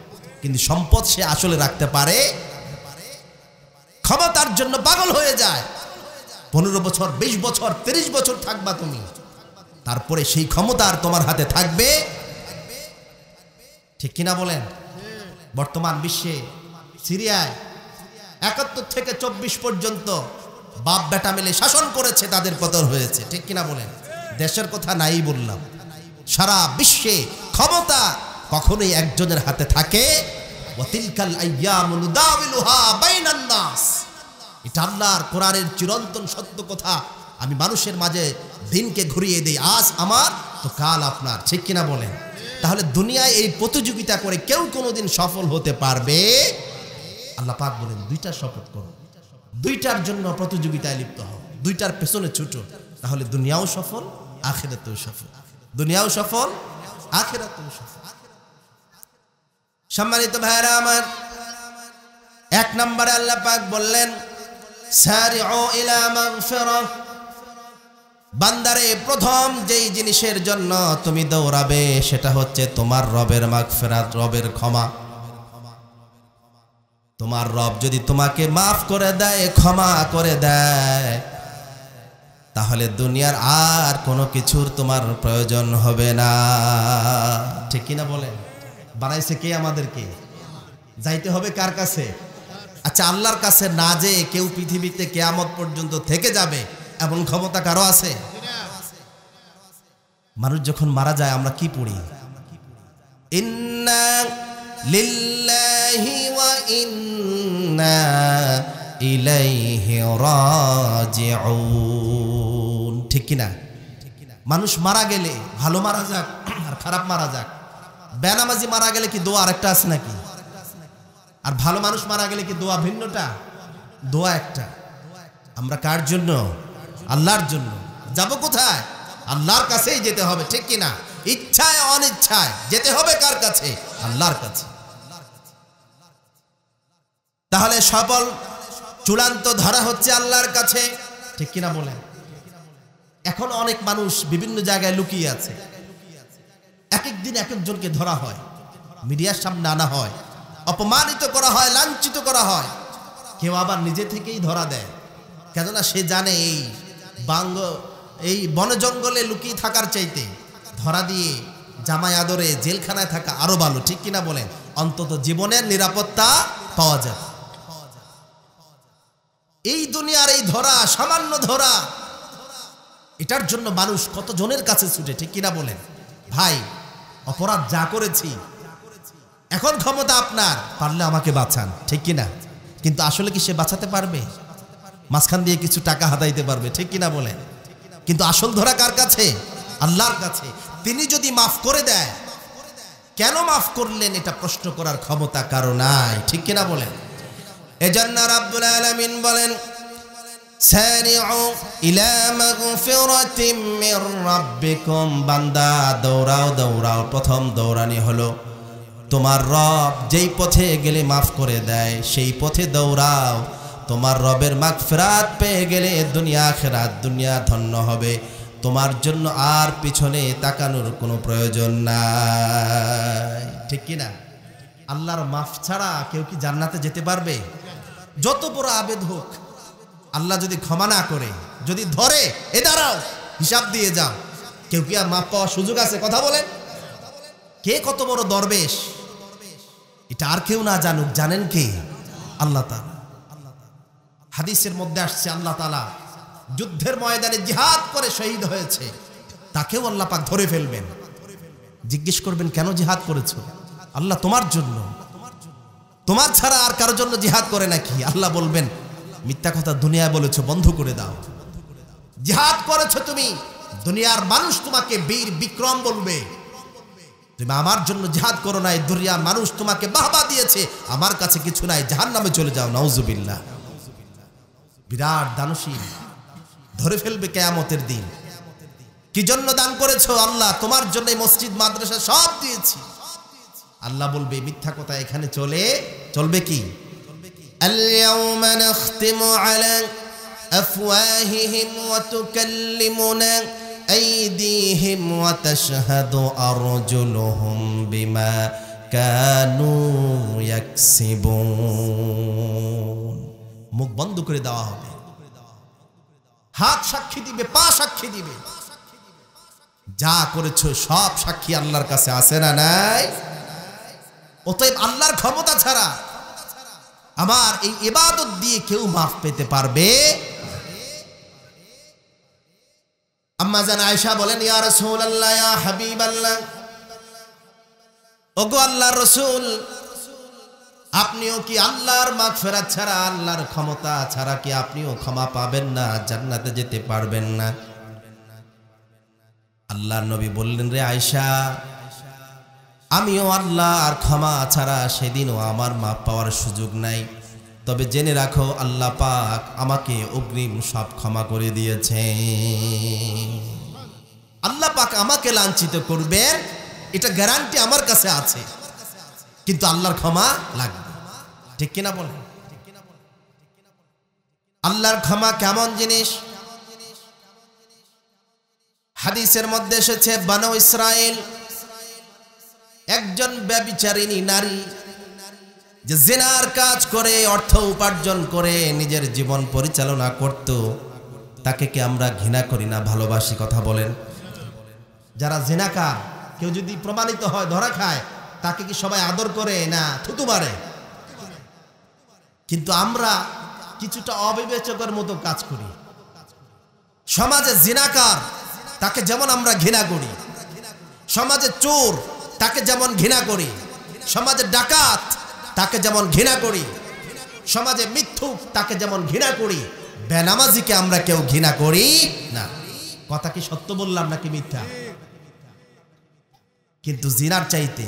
কিন্তু সম্পদ সে আসলে রাখতে পারে? ক্ষমতার জন্য পাগল হয়ে যায়। 15 বছর 20 বছর 30 বছর থাকবা তুমি, তারপরে সেই ক্ষমতা আর তোমার হাতে থাকবে? ঠিক কিনা বলেন? বর্তমান বিশ্বে সিরিয়ায় 71 থেকে 24 পর্যন্ত বাপ বেটা মিলে শাসন করেছে, তাদের পতন হয়েছে, ঠিক কিনা বলেন? দেশের কথা নাই বললাম, সারা বিশ্বে ক্ষমতা কখনোই একজনের হাতে থাকে। ওয়াতিলকাল আইয়ামু নুদাবিলুহা বাইনান নাস, এটা আল্লাহর কোরআনের চিরন্তন সত্য কথা। আমি মানুষের মাঝে দিনকে ঘুরিয়ে দেই, আজ আমার তো কাল আপনার, ঠিক কিনা বলেন? তাহলে দুনিয়ায় এই প্রতিযোগিতা করে কেউ কোনোদিন সফল হতে পারবে? আল্লাহ পাক বলেন, 2টা শপথ করো, 2টার জন্য প্রতিযোগিতায় লিপ্ত হও, 2টার পেছনে ছুটো, তাহলে দুনিয়াও সফল, আখিরাতেও সফল। দুনিয়াও সফল, আখিরাতেও সফল। সম্মানিত ভাইরা আমার, এক নম্বরে আল্লাহ পাক বললেন সারিউ ইলা মাগফিরাহ, বান্দারে প্রথম যেই জিনিসের জন্য তুমি দৌড়াবে সেটা হচ্ছে তোমার রবের মাগফিরাত, রবের ক্ষমা। তোমার রব যদি তোমাকে মাফ করে দেয়, ক্ষমা করে দেয়, তাহলে দুনিয়ার আর কোনো কিছুর তোমার প্রয়োজন হবে না। ঠিক কিনা বলেন? বানাইছে কে আমাদেরকে? যাইতে হবে কার কাছে? আচ্ছা, আল্লাহর কাছে না যে কেউ পৃথিবীতে কিয়ামত পর্যন্ত থেকে যাবে এমন ক্ষমতা কারো আছে? মানুষ যখন মারা যায় আমরা কি পড়ি? ইন্না লিল্লাহি ওয়া ইন্না ইলাইহি রাজিউন। ঠিক কিনা? মানুষ মারা গেলে ভালো মারা যাক আর খারাপ মারা যাক, বেনামাজি মারা গেলে কি দোয়া আরেকটা আছে নাকি? আর ভালো মানুষ মারা গেলে কি দোয়া ভিন্নটা? দোয়া একটা। আমরা কার জন্য? আল্লাহর জন্য। যাব কোথায়? আল্লাহর কাছেই যেতে হবে। ঠিক কিনা? ইচ্ছায় অনিচ্ছায় যেতে হবে কার কাছে? আল্লাহর কাছে। তাহলে সফল চূড়ান্ত ধরা হচ্ছে আল্লাহর কাছে। ঠিক কিনা বলেন? এখন অনেক মানুষ বিভিন্ন জায়গায় লুকিয়ে আছে, এক এক দিন এক একজনকে ধরা হয়, মিডিয়ার সামনে আনা হয়, অপমানিত করা হয়, লাঞ্ছিত করা হয়। কেউ আবার নিজে থেকেই ধরা দেয়, কেননা সে জানে এই বন জঙ্গলে লুকিয়ে থাকার চাইতে ধরা দিয়ে জামাই আদরে জেলখানায় থাকা আরো ভালো। ঠিক কিনা বলেন? অন্তত জীবনের নিরাপত্তা পাওয়া যাবে। এই দুনিয়ার এই ধরা, সামান্য ধরা, এটার জন্য মানুষ কত জনের কাছে ছুটে। ঠিক কিনা বলেন? ভাই, অপরাধ যা করেছি, এখন ক্ষমতা আপনার, পারলে আমাকে বাঁচান। ঠিক কিনা? কিন্তু আসলে কি সে বাঁচাতে পারবে? মাঝখান দিয়ে কিছু টাকা হাতাইতে পারবে। ঠিক কিনা বলেন? কিন্তু আসল ধরা কার কাছে? আল্লাহর কাছে। তিনি যদি মাফ করে দেয়, কেন মাফ করলেন এটা প্রশ্ন করার ক্ষমতা কারো নাই। ঠিক কিনা বলেন? এজন্য রাব্বুল আলামিন বলেন সারিউ ইলা মাগফিরাতিম মির রাব্বিকুম, বান্দা দৌড়াও দৌড়াও। প্রথম দৌড়ানি হলো তোমার রব যেই পথে গেলে মাফ করে দেয় সেই পথে দৌড়াও। তোমার রবের মাগফিরাত পেয়ে গেলে দুনিয়া আখিরাত, দুনিয়া ধন্য হবে। তোমার জন্য আর পিছনে তাকানোর কোনো প্রয়োজন নাই। ঠিক কিনা? আল্লাহর মাফ ছাড়া কেউ কি জান্নাতে যেতে পারবে? যত বড় আবেদ হোক, আল্লাহ যদি ক্ষমা না করে, যদি ধরে, এ দাঁড়াও হিসাব দিয়ে যাও, কেউ কি আর মাফ পাওয়ার সুযোগ আছে? কথা বলেন। কে কত বড় দরবেশ এটা আর কেউ না জানুক, জানেন কে? আল্লাহ তাআলা। হাদিসের মধ্যে আসছে আল্লাহ তাআলা যুদ্ধের ময়দানে জিহাদ করে শহীদ হয়েছে, তাকেও আল্লাহ পাক ধরে ফেলবেন। জিজ্ঞেস করবেন কেন জিহাদ করেছো? আল্লাহ তোমার জন্য। তোমার ছাড়া আর কারোর জন্য জিহাদ করে নাকি? আল্লাহ বলবেন মিথ্যা কথা দুনিয়ায় বলেছো, বন্ধ করে দাও। জিহাদ করেছো তুমি, দুনিয়ার মানুষ তোমাকে বীর বিক্রম বলবে। তুমি আমার জন্য জিহাদ করো নাই, দুনিয়ার মানুষ তোমাকে বাহবা দিয়েছে, আমার কাছে কিছু নাই, জাহান্নামে চলে যাও। নাউজুবিল্লাহ। বিরাট দানশীল, ধরে ফেলবে কিয়ামতের দিন। কি জন্য দান করেছো? আল্লাহ তোমার জন্য মসজিদ মাদ্রাসা সব দিয়েছি। আল্লাহ বলবে মিথ্যা কথা এখানে চলবে কি? اليوم نختم على أفواههم وتكلمنا أيديهم وتشهد أرجلهم بما كانوا يكسبون। মুখ বন্ধ করে দেওয়া হবে, হাত সাক্ষী দিবে, পা সাক্ষী দিবে। যা করেছো সব সাক্ষী আল্লাহর কাছে আছে না নাই? অতএব আল্লাহর ক্ষমতা ছাড়া আমার এই ইবাদত দিয়ে কেউ মাফ পেতে পারবে? আম্মা জান আয়েশা বলেন, ইয়া রাসূলুল্লাহ, ইয়া হাবিবাল্লাহ, ওগো আল্লাহর রাসূল, আপনিও কি আল্লাহর মাগফিরাত ছাড়া, আল্লাহর ক্ষমতা ছাড়া কি আপনিও ক্ষমা পাবেন না, জান্নাতে যেতে পারবেন না? আল্লাহর নবী বললেন, রে আয়েশা, আমিও আল্লাহ আর ক্ষমা ছাড়া সেদিনও আমার মাপ পাওয়ার সুযোগ নাই। তবে জেনে রাখো আল্লাহ পাক আমাকে অগ্রিম সব ক্ষমা করে দিয়েছে। আল্লাহ পাক আমাকে লাঞ্ছিত করবেন এটা গ্যারান্টি আমার কাছে আছে, কিন্তু আল্লাহর ক্ষমা লাগবে। ঠিক কিনা বলেন? আল্লাহর ক্ষমা কেমন জিনিস? হাদিসের মধ্যে এসেছে, বনু ইসরাইল একজন ব্যভিচারিণী নারী যে জিনার কাজ করে অর্থ উপার্জন করে নিজের জীবন পরিচালনা করত, তাকে কি আমরা ঘৃণা করি না ভালোবাসি? কথা বলেন। যারা জিনাকার, কেউ যদি প্রমাণিত হয়, ধরা খায়, তাকে কি সবাই আদর করে না থুতু মারে? কিন্তু আমরা কিছুটা অবিবেচকের মতো কাজ করি। সমাজে জিনাকার তাকে যেমন আমরা ঘৃণা করি, সমাজে চোর তাকে যেমন ঘৃণা করি, সমাজে ডাকাত তাকে যেমন ঘৃণা করি, সমাজে মিথ্যুক তাকে যেমন ঘৃণা করি, বেনামাজিকে আমরা কেউ ঘৃণা করি না। কথা কি সত্য বললাম নাকি মিথ্যা? কিন্তু জিনার চাইতে,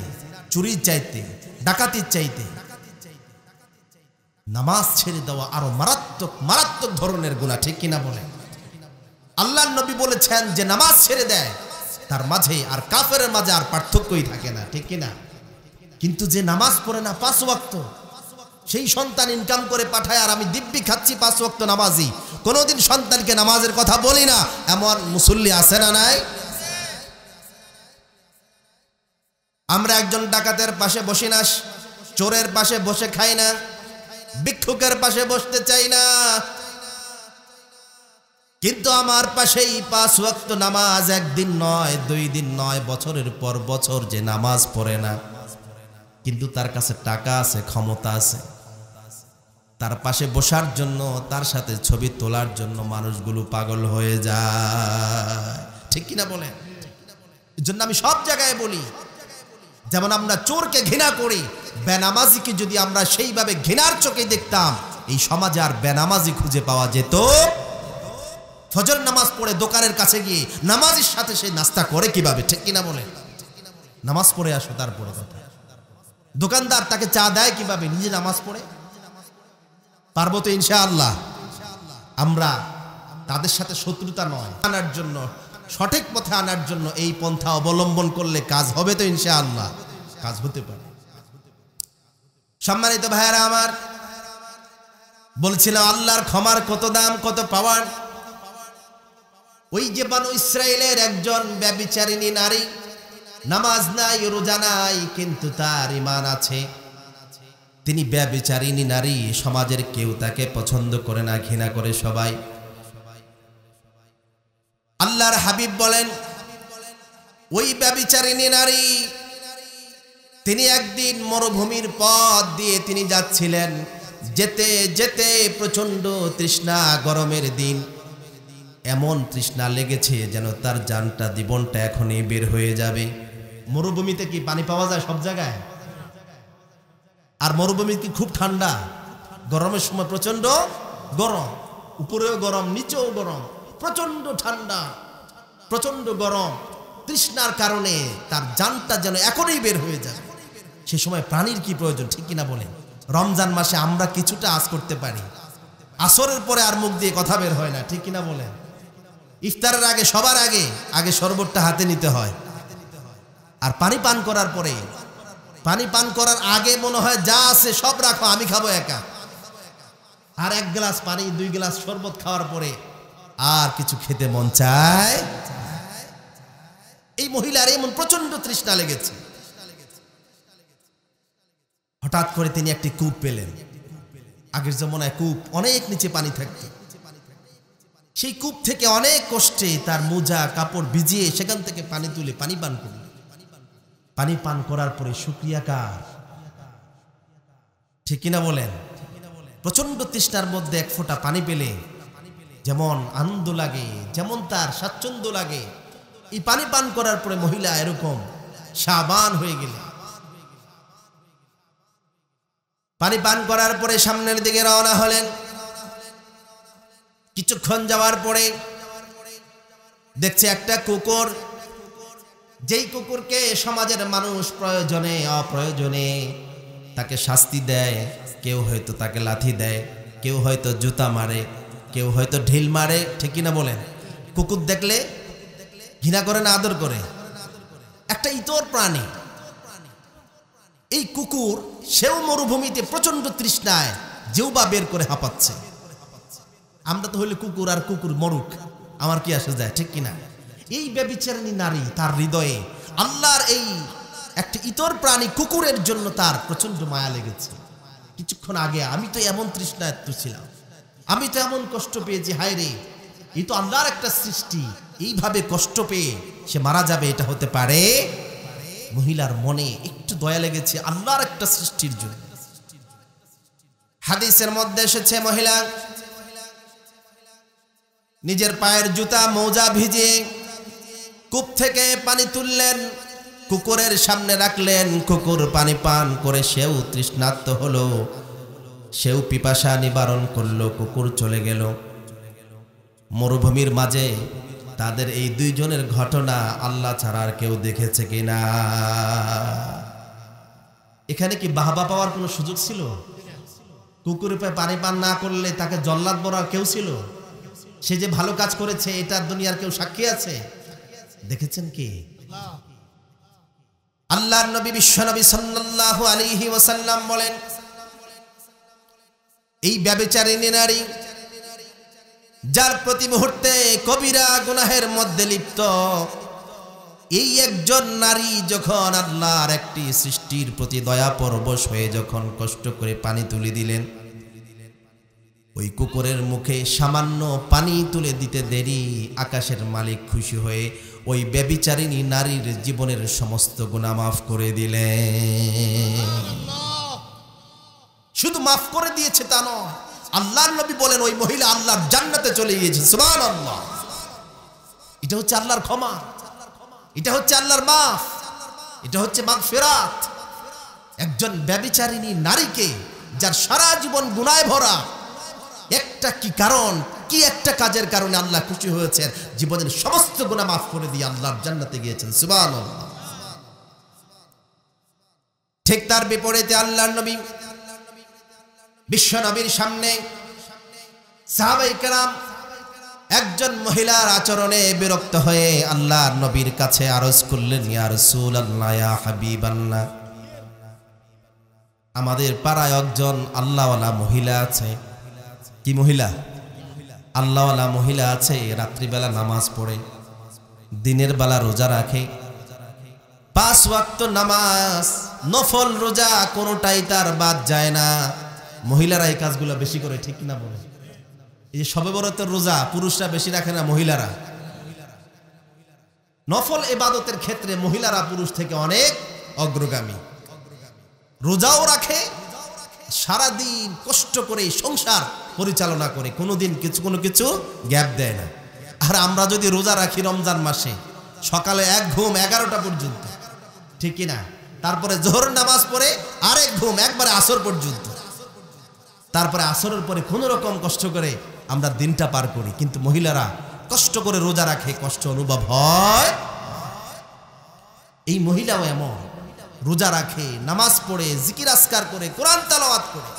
চুরির চাইতে, ডাকাতির চাইতে নামাজ ছেড়ে দেওয়া আরো মারাত্মক মারাত্মক ধরনের গুনাহ। ঠিক কিনা বলেন? আল্লাহর নবী বলেছেন যে নামাজ ছেড়ে দেয় তার মাঝে আর কাফেরের মাঝে আর পার্থক্যই থাকে না। ঠিক কিনা? কিন্তু যে নামাজ পড়ে না 5 ওয়াক্ত, সেই সন্তান ইনকাম করে পাঠায় আর আমি দিব্যি খাচ্ছি 5 ওয়াক্ত নামাজি, কোনোদিন সন্তানকে নামাজের কথা বলি না, এমন মুসল্লি আছে না নাই? আমরা একজন ডাকাতের পাশে বসি না, চোরের পাশে বসে খাই না, ভিক্ষুকের পাশে বসতে চাই না, কিন্তু আমার পাশেই 5 ওয়াক্ত নামাজ একদিন নয়, 2 দিন নয়, বছরের পর বছর যে নামাজ পড়ে না, কিন্তু তার কাছে টাকা আছে, ক্ষমতা আছে, তার পাশে বসার জন্য, তার সাথে ছবি তোলার জন্য মানুষগুলো পাগল হয়ে যায়। ঠিক কিনা বলেন? এই জন্য আমি সব জায়গায় বলি, যেমন আমরা চোরকে ঘৃণা করি, বেনামাজিকে যদি আমরা সেইভাবে ঘৃণার চোখে দেখতাম, এই সমাজে আর বেনামাজি খুঁজে পাওয়া যেত। ফজর নামাজ পড়ে দোকানের কাছে গিয়ে নামাজের সাথে সে নাস্তা করে কিভাবে? ঠিক কিনা বলেন? নামাজ পড়ে আসো, তারপরে কথা। দোকানদার তাকে চা দেয় কিভাবে? নিজে নামাজ পড়ে। পারবো তো ইনশাআল্লাহ। আমরা তাদের সাথে শত্রুতা নয়, আনার জন্য, সঠিক পথে আনার জন্য এই পন্থা অবলম্বন করলে কাজ হবে তো ইনশাআল্লাহ, কাজ হতে পারে। সম্মানিত ভাইয়েরা আমার, বলছিলাম আল্লাহর ক্ষমার কত দাম, কত পাওয়ার। ওই যে বনু ইসরাইলের একজন ব্যভিচারিণী নারী, নামাজ নাই, রোজা নাই, কিন্তু তার ঈমান আছে। তিনি ব্যভিচারিণী নারী, সমাজের কেউ তাকে পছন্দ করে না, ঘৃণা করে সবাই। আল্লাহর হাবিব বলেন, ওই ব্যভিচারিণী নারী তিনি একদিন মরুভূমির পথ দিয়ে তিনি যাচ্ছিলেন, যেতে যেতে প্রচন্ড তৃষ্ণা, গরমের দিন, এমন তৃষ্ণা লেগেছে যেন তার জানটা, জীবনটা এখনই বের হয়ে যাবে। মরুভূমিতে কি পানি পাওয়া যায় সব জায়গায়? আর মরুভূমি কি খুব ঠান্ডা? গরমের সময় প্রচন্ড গরম, উপরেও গরম, নিচেও গরম, প্রচন্ড ঠান্ডা, প্রচন্ড গরম। তৃষ্ণার কারণে তার জানটা যেন এখনই বের হয়ে যায়। সে সময় প্রাণীর কি প্রয়োজন? ঠিক কিনা বলেন? রমজান মাসে আমরা কিছুটা আজ করতে পারি, আসরের পরে আর মুখ দিয়ে কথা বের হয় না। ঠিক কিনা বলেন? ইফতারের আগে, সবার আগে আগে শরবতটা হাতে নিতে হয়, আর পানি পান করার পরে, পানি পান করার আগে মনে হয় যা আছে সব রাখো, আমি খাবো একা। আর 1 গ্লাস পানি, 2 গ্লাস শরবত খাওয়ার পরে আর কিছু খেতে মন চায়। এই মহিলার এমন প্রচন্ড তৃষ্ণা লেগেছে। হঠাৎ করে তিনি একটি কূপ পেলেন। আগের জমানায় কূপ অনেক নিচে পানি থাকত। সেই কূপ থেকে অনেক কষ্টে তার মোজা কাপড় ভিজিয়ে সেখান থেকে পানি তুলে পানি পান করলেন। পানি পান করার পরে শুকরিয়া কার? ঠিক কিনা বলেন? প্রচন্ড তৃষ্ণার মধ্যে 1 ফোঁটা পানি পেলে যেমন আনন্দ লাগে, যেমন তার স্বাচ্ছন্দ্য লাগে, এই পানি পান করার পরে মহিলা এরকম সাবান হয়ে গেল। পানি পান করার পরে সামনের দিকে রওনা হলেন। কিছুক্ষণ যাওয়ার পরে দেখছে একটা কুকুর, যেই কুকুরকে সমাজের মানুষ প্রয়োজনে অপ্রয়োজনে তাকে শাস্তি দেয়। কেউ হয়তো তাকে লাথি দেয়, কেউ হয়তো জুতা মারে, কেউ হয়তো ঢিল মারে। ঠিক কিনা বলেন? কুকুর দেখলে ঘৃণা করে না আদর করে? একটা ইতর প্রাণী। এই কুকুর সেও মরুভূমিতে প্রচন্ড তৃষ্ণায় জিহ্বা বের করে হাঁপাচ্ছে। আমরা তো হইলে কুকুর আর কুকুর মরুক, আমার কি আসে যায়, ঠিক কিনা? এই ব্যভিচারিণী নারী, তার হৃদয়ে আল্লাহর এই একটা ইতর প্রাণী কুকুরের জন্য তার প্রচন্ড মায়া লেগেছে। কিছুক্ষণ আগে আমি তো এমন তৃষ্ণার্ত ছিলাম, আমি তো এমন কষ্ট পেয়েছি, হায় রে, এই তো আল্লাহর একটা সৃষ্টি, এইভাবে কষ্ট পেয়ে সে মারা যাবে, এটা হতে পারে? মহিলার মনে একটু দয়া লেগেছে আল্লাহর একটা সৃষ্টির জন্য। হাদিসের মধ্যে এসেছে, মহিলা নিজের পায়ের জুতা মোজা ভিজে কূপ থেকে পানি তুললেন, কুকুরের সামনে রাখলেন, কুকুর পানি পান করে সেও তৃষ্ণার্ত হলো, সেও পিপাসা নিবারণ করলো, কুকুর চলে গেল। মরুভূমির মাঝে তাদের এই দুইজনের ঘটনা আল্লাহ ছাড়া আর কেউ দেখেছে কিনা? এখানে কি বাহবা পাওয়ার কোনো সুযোগ ছিল? কুকুরের পায়ে পানি পান না করলে তাকে জল্লাদ বলার কেউ ছিল? সে যে ভালো কাজ করেছে এটা দুনিয়ার কেউ সাক্ষী আছে? দেখেছেন কি? আল্লাহর নবী বিশ্বনবী সাল্লাল্লাহু আলাইহি ওয়াসাল্লাম বলেন, এই ব্যভিচারিণী নারী যার প্রতি মুহূর্তে কবিরা গুনাহের মধ্যে লিপ্ত, এই একজন নারী যখন আল্লাহর একটি সৃষ্টির প্রতি দয়া পরবশ হয়ে যখন কষ্ট করে পানি তুলে দিলেন, ওই কুকুরের মুখে সামান্য পানি তুলে দিতে দেরি আকাশের মালিক খুশি হয়ে ওই ব্যভিচারিণী নারীর জীবনের সমস্ত গুনাহ মাফ করে দিলেন। শুধু মাফ করে দিয়েছে তা নয়, আল্লাহর নবী বলেন ওই মহিলা আল্লাহর জান্নাতে চলে গিয়েছে। সুবহানাল্লাহ। এটা হচ্ছে আল্লাহর ক্ষমা, এটা হচ্ছে আল্লাহর মাফ, এটা হচ্ছে মাগফিরাত। একজন ব্যভিচারিণী নারীকে, যার সারা জীবন গুনাহে ভরা, একটা কি কারণ, কি একটা কাজের কারণে আল্লাহ খুশি হয়েছেন, জীবনের সমস্ত গুনাহ মাফ করে দিয়ে আল্লাহর জান্নাতে গিয়েছেন। সুবহানাল্লাহ। ঠিক তার বিপরীতে আল্লাহর নবী বিশ্ব নবীর সামনে সাহাবায়ে কেরাম একজন মহিলার আচরণে বিরক্ত হয়ে আল্লাহর নবীর কাছে আরজ করলেন, ইয়া রাসূলুল্লাহ, ইয়া হাবিবাল্লাহ, আমাদের পাড়ায় একজন আল্লাহওয়ালা মহিলা আছে। কি মহিলা? আল্লাহওয়ালা মহিলা আছে। রাত্রিবেলা নামাজ পড়ে, দিনের বেলা রোজা রাখে, 5 ওয়াক্ত নামাজ, নফল রোজা কোনোটাই তার বাদ যায় না। মহিলারা এই কাজগুলো বেশি করে, ঠিক না বলে? এই যে শবে বরাতের রোজা পুরুষরা বেশি রাখে না, মহিলারা। নফল ইবাদতের ক্ষেত্রে মহিলারা পুরুষ থেকে অনেক অগ্রগামী। রোজাও রাখে, সারাদিন কষ্ট করে সংসার পরিচালনা করে, কোনোদিন কোনো কিছু গ্যাপ দেয় না। আর আমরা যদি রোজা রাখি রমজান মাসে, সকালে এক ঘুম 11টা পর্যন্ত, ঠিক কিনা? তারপরে জোহর নামাজ পড়ে আরেক ঘুম একবারে আসর পর্যন্ত, তারপরে আসরের পরে কোনো রকম কষ্ট করে আমরা দিনটা পার করি। কিন্তু মহিলারা কষ্ট করে রোজা রাখে, কষ্ট অনুভব হয়। এই মহিলাও এমন, রোজা রাখে, নামাজ পড়ে, জিকির আজকার করে, কোরআন তেলাওয়াত করে।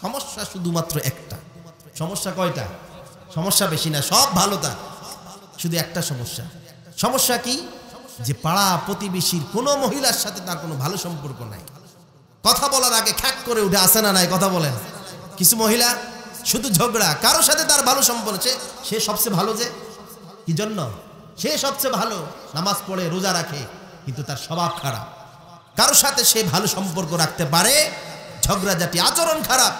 সমস্যা শুধুমাত্র একটা। সমস্যা কয়টা? সমস্যা বেশি না, সব ভালো তার, শুধু একটা সমস্যা। সমস্যা কি? যে পাড়া প্রতিবেশীর কোনো মহিলার সাথে তার কোনো ভালো সম্পর্ক নাই। কথা বলার আগে খ্যাক করে উঠে আসে না নাই? কথা বলেন। কিছু মহিলা শুধু ঝগড়া, কারোর সাথে তার ভালো সম্পর্ক, সে সবচেয়ে ভালো। যে কি জন্য? সে সবচেয়ে ভালো, নামাজ পড়ে, রোজা রাখে, কিন্তু তার স্বভাব খারাপ। কারোর সাথে সে ভালো সম্পর্ক রাখতে পারে, ঝগড়াঝাটি, আচরণ খারাপ।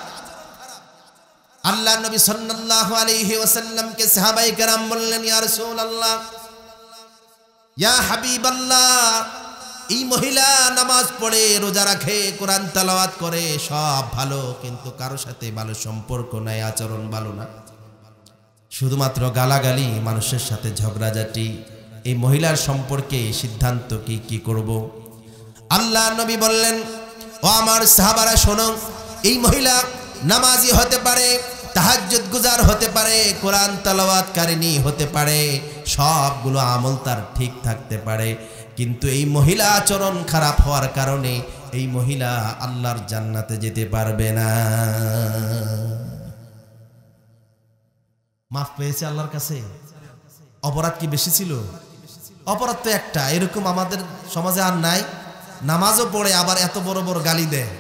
আল্লাহ নবী সাল্লাল্লাহু আলাইহি ওয়াসাল্লামকে সাহাবায়ে কেরাম বললেন, ইয়া রাসূলুল্লাহ, ইয়া হাবিবাল্লাহ, এই মহিলা নামাজ পড়ে, রোজা রাখে, কোরআন তেলাওয়াত করে, সব ভালো, কিন্তু কারোর সাথে ভালো সম্পর্ক নাই, আচরণ ভালো না, শুধুমাত্র গালাগালি, মানুষের সাথে ঝগড়াঝাটি। এই মহিলার সম্পর্কে সিদ্ধান্ত কি করব? আল্লাহ নবী বললেন, ও আমার সাহাবারা শোনো, এই মহিলা নামাজি হতে পারে, তাহাজ্জুদ গুজার হতে পারে, কোরআন তেলাওয়াতকারিনী হতে পারে, সবগুলো আমল তার ঠিক থাকতে পারে, কিন্তু এই মহিলা আচরণ খারাপ হওয়ার কারণে এই মহিলা আল্লাহর জান্নাতে যেতে পারবে না। মাফ পেয়েছে আল্লাহর কাছে? অপরাধ কি বেশি ছিল? অপরাধ তো একটা, এরকম আমাদের সমাজে আর নাই। নামাজও পড়ে আবার এত বড় বড় গালি দেয়,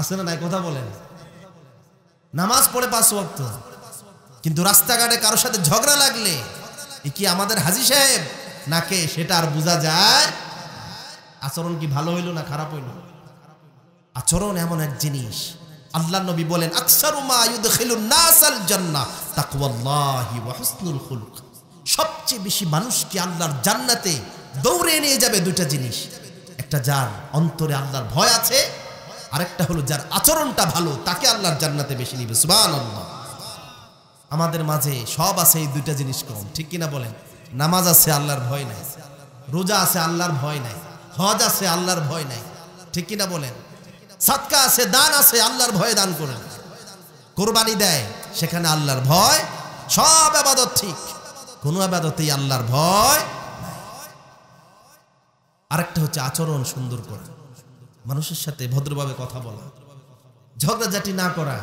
আছে না নাই? কথা বলেন। নামাজ পড়ে 5 ওয়াক্ত, কিন্তু রাস্তাঘাটে কারোর সাথে ঝগড়া লাগলে এ কি আমাদের হাজী সাহেব নাকে সেটা আর বোঝা যায়। আচরণ কি ভালো হইল না খারাপ হইল? আচরণ এমন এক জিনিস, আল্লাহ নবী বলেন আকসারু মা ইউদখিলুন নাসাল জান্নাহ তাকওয়াল্লাহি ওয়া হুসনুল খুলুক। সবচেয়ে বেশি মানুষকে আল্লাহর জান্নাতে দৌড়ে নিয়ে যাবে দুইটা জিনিস, একটা যার অন্তরে আল্লাহর ভয় আছে, আরেকটা হলো যার আচরণটা ভালো, তাকে আল্লাহর জান্নাতে বেশি নিবে। সুবহানাল্লাহ। আমাদের মাঝে সব আছে, এই দুইটা জিনিস কম, ঠিক কিনা বলেন? নামাজ আছে, আল্লাহর ভয় নাই। রোজা আছে, আল্লাহর ভয় নাই। হজ আছে, আল্লাহর ভয় নাই, ঠিক কিনা বলেন? সাদকা আছে, দান আছে, আল্লাহর ভয়ে দান করেন। কোরবানি দেয়, সেখানে আল্লাহর ভয়। সব ইবাদত ঠিক, কোন ইবাদতেই আল্লাহর ভয়। আরেকটা হচ্ছে আচরণ সুন্দর করা, মানুষের সাথে ভদ্রভাবে কথা বলা, ঝগড়াঝাটি না করা,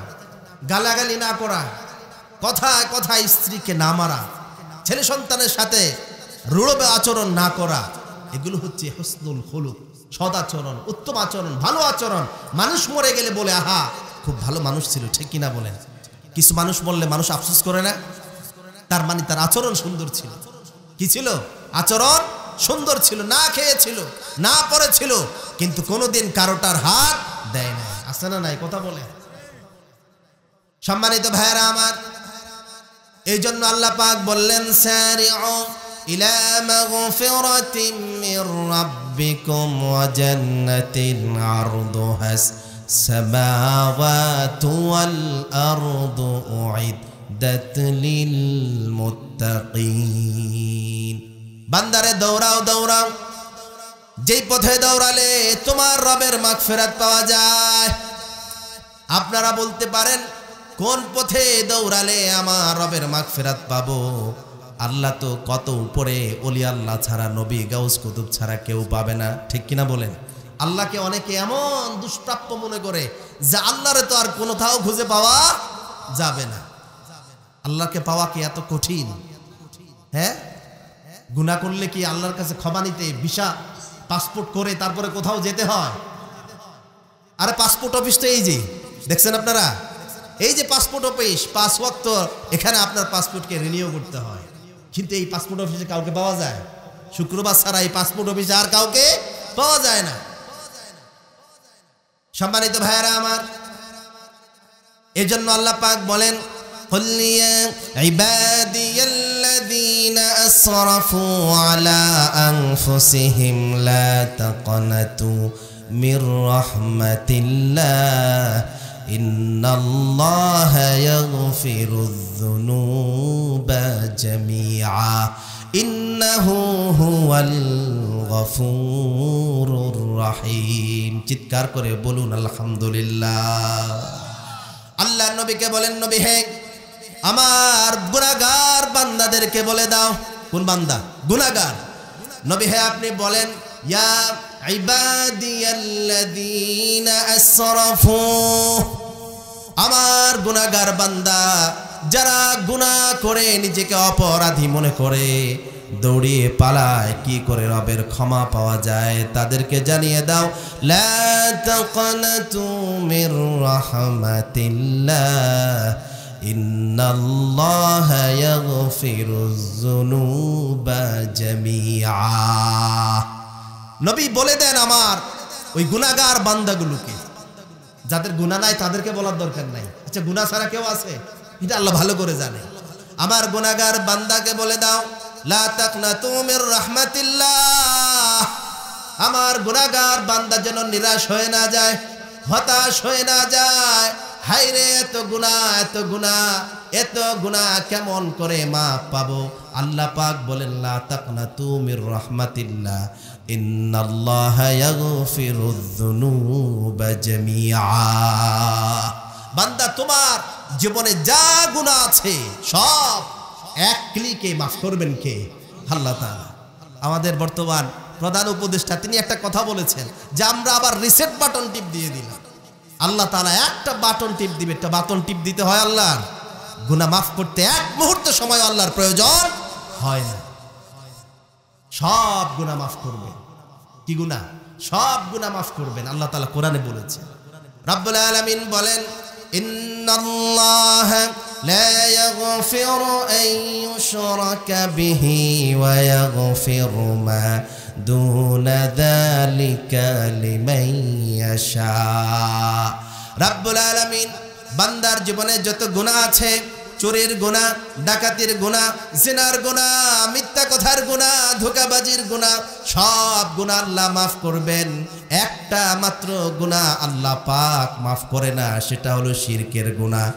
গালাগালি না করা, কথায় কথায় স্ত্রীকে না মারা, ছেলে সন্তানের সাথে রূঢ় আচরণ না করা, এগুলো হচ্ছে হুসনুল খুলুক, সদাচরণ, উত্তম আচরণ, ভালো আচরণ। মানুষ মরে গেলে বলে আহা খুব ভালো মানুষ ছিল, ঠিক কিনা বলেন? কিছু মানুষ বললে মানুষ আফসোস করে না, তার মানে তার আচরণ সুন্দর ছিল। কি ছিল? আচরণ সুন্দর ছিল, না খেয়েছিল, না পড়েছিল, কিন্তু কোনোদিন কারোটার হাত দেয় না। আছে না নাই? কথা বলে। সম্মানিত ভাইয়েরা আমার, এই জন্য আল্লাহ পাক বললেন সারিউ ইলা মাগফিরাতিম মির রাব্বিকুম ওয়া জান্নাতিন আরদুহাস সামাওয়াতু ওয়াল আরদু উইদ্দাত লিল মুত্তাকিন। বান্দারে দৌড়াও দৌড়াও, যেই পথে দৌড়ালে তোমার রবের মাগফিরাত পাওয়া যায়। আপনারা বলতে পারেন কোন পথে দৌড়ালে আমার রবের মাগফিরাত পাবো? আল্লাহ তো কত উপরে, ওলি আল্লাহ ছাড়া, নবী গাউস কুতুব ছাড়া কেউ পাবে না, ঠিক কিনা বলেন? আল্লাহকে অনেকে এমন দুষ্প্রাপ্য মনে করে যে আল্লাহরে তো আর কোথাও খুঁজে পাওয়া যাবে না। আল্লাহকে পাওয়া কি এত কঠিন? হ্যাঁ, গুনাহ করলে কি আল্লাহর কাছে ক্ষমা নিতে ভিসা পাসপোর্ট করে তারপরে কোথাও যেতে হয়? আরে পাসপোর্ট অফিস তো এই যে দেখছেন আপনারা, এই যে পাসপোর্ট অফিস, 5 ওয়াক্ত এখানে আপনার পাসপোর্টকে রিনিউ করতে হয়, কিন্তু এই পাসপোর্ট অফিসে কাউকে পাওয়া যায়? শুক্রবার ছাড়া এই পাসপোর্ট অফিসে আর কাউকে পাওয়া যায় না। সম্মানিত ভাইয়েরা আমার, এই জন্য আল্লাহ পাক বলেন قل يا عبادي الذين أسرفوا على أنفسهم لا تقنطوا من رحمة الله إن الله يغفر الذنوب جميعا إنه هو الغفور الرحيم। চিৎকার করে বলুন আলহামদুলিল্লাহ। আল্লাহ নবীকে বলেন, নবী হে আমার গুনাহগার বান্দাদেরকে বলে দাও। কোন বান্দা? গুনাহগার। নবী হে আপনি বলেন ইয়া ইবাদিয়াল্লাযীনা আসরাফু, আমার গুনাহগার বান্দা যারা গুনাহ করে নিজেকে অপরাধী মনে করে দৌড়িয়ে পালায় কি করে রবের ক্ষমা পাওয়া যায়, তাদেরকে জানিয়ে দাও লা তাকনাতু মির রাহমাতিল্লাহ ইন্নাল্লাহা ইয়াগফিরুয যুনুবা জামিআ। নবী বলে দেন আমার ওই গুনাহগার বান্দাগুলোকে, যাদের গুনাহ নাই তাদেরকে বলার দরকার নাই। আচ্ছা, গুনাহ ছাড়া কেউ আছে? এটা আল্লাহ ভালো করে জানে। আমার গুনাহগার বান্দাকে বলে দাও লা তাকনাতু মির রাহমাতিল্লাহ, আমার গুনাহগার বান্দা যেন নিরাশ হয়ে না যায়, হতাশ হয়ে না যায়। হায়রে এত গুনাহ, এত গুনাহ, এত গুনাহ কেমন করে মাফ পাবো? আল্লাহ পাক বলেন লা তাকনাতু মির রাহমাতিল্লাহ ইন্নাল্লাহা ইয়াগফিরুয যুনুবা জামিআ। বান্দা তোমার জীবনে যা গুনাহ আছে সব এক ক্লিকে মাফ করবেন কে? আল্লাহ তাআলা। আমাদের বর্তমান প্রধান উপদেষ্টা তিনি একটা কথা বলেছেন যে আমরা আবার রিসেট বাটন টিপ দিয়ে দিলাম। আল্লাহ তাআলা একটা বাটন টিপ দিবে, একটা বাটন টিপ দিতে হয় আল্লাহর। গুনাহ মাফ করতে এক মুহূর্ত সময় আল্লাহর প্রয়োজন হয় না। সব গুনাহ মাফ করবেন। কি গুনাহ? সব গুনাহ মাফ করবেন। আল্লাহ তাআলা কোরআনে বলেছেন। রব্বুল আলামিন বলেন, ইন্নাল্লাহা লা ইয়াগফিরু আন ইউশরাকা বিহি ওয়া ইয়াগফিরু মা দুনা যালিকা লিমান ইয়াশা। রব্বুল আলামিন বান্দার জীবনে যত গুনাহ আছে, চোরের গুনাহ, ডাকাতির গুনাহ, জিনার গুনাহ, মিথ্যা কথার গুনাহ, ধোঁকাবাজির গুনাহ, সব গুনাহ আল্লাহ মাফ করবেন। একটা মাত্র গুনাহ আল্লাহ পাক মাফ করে না, সেটা হলো শিরকের গুনাহ।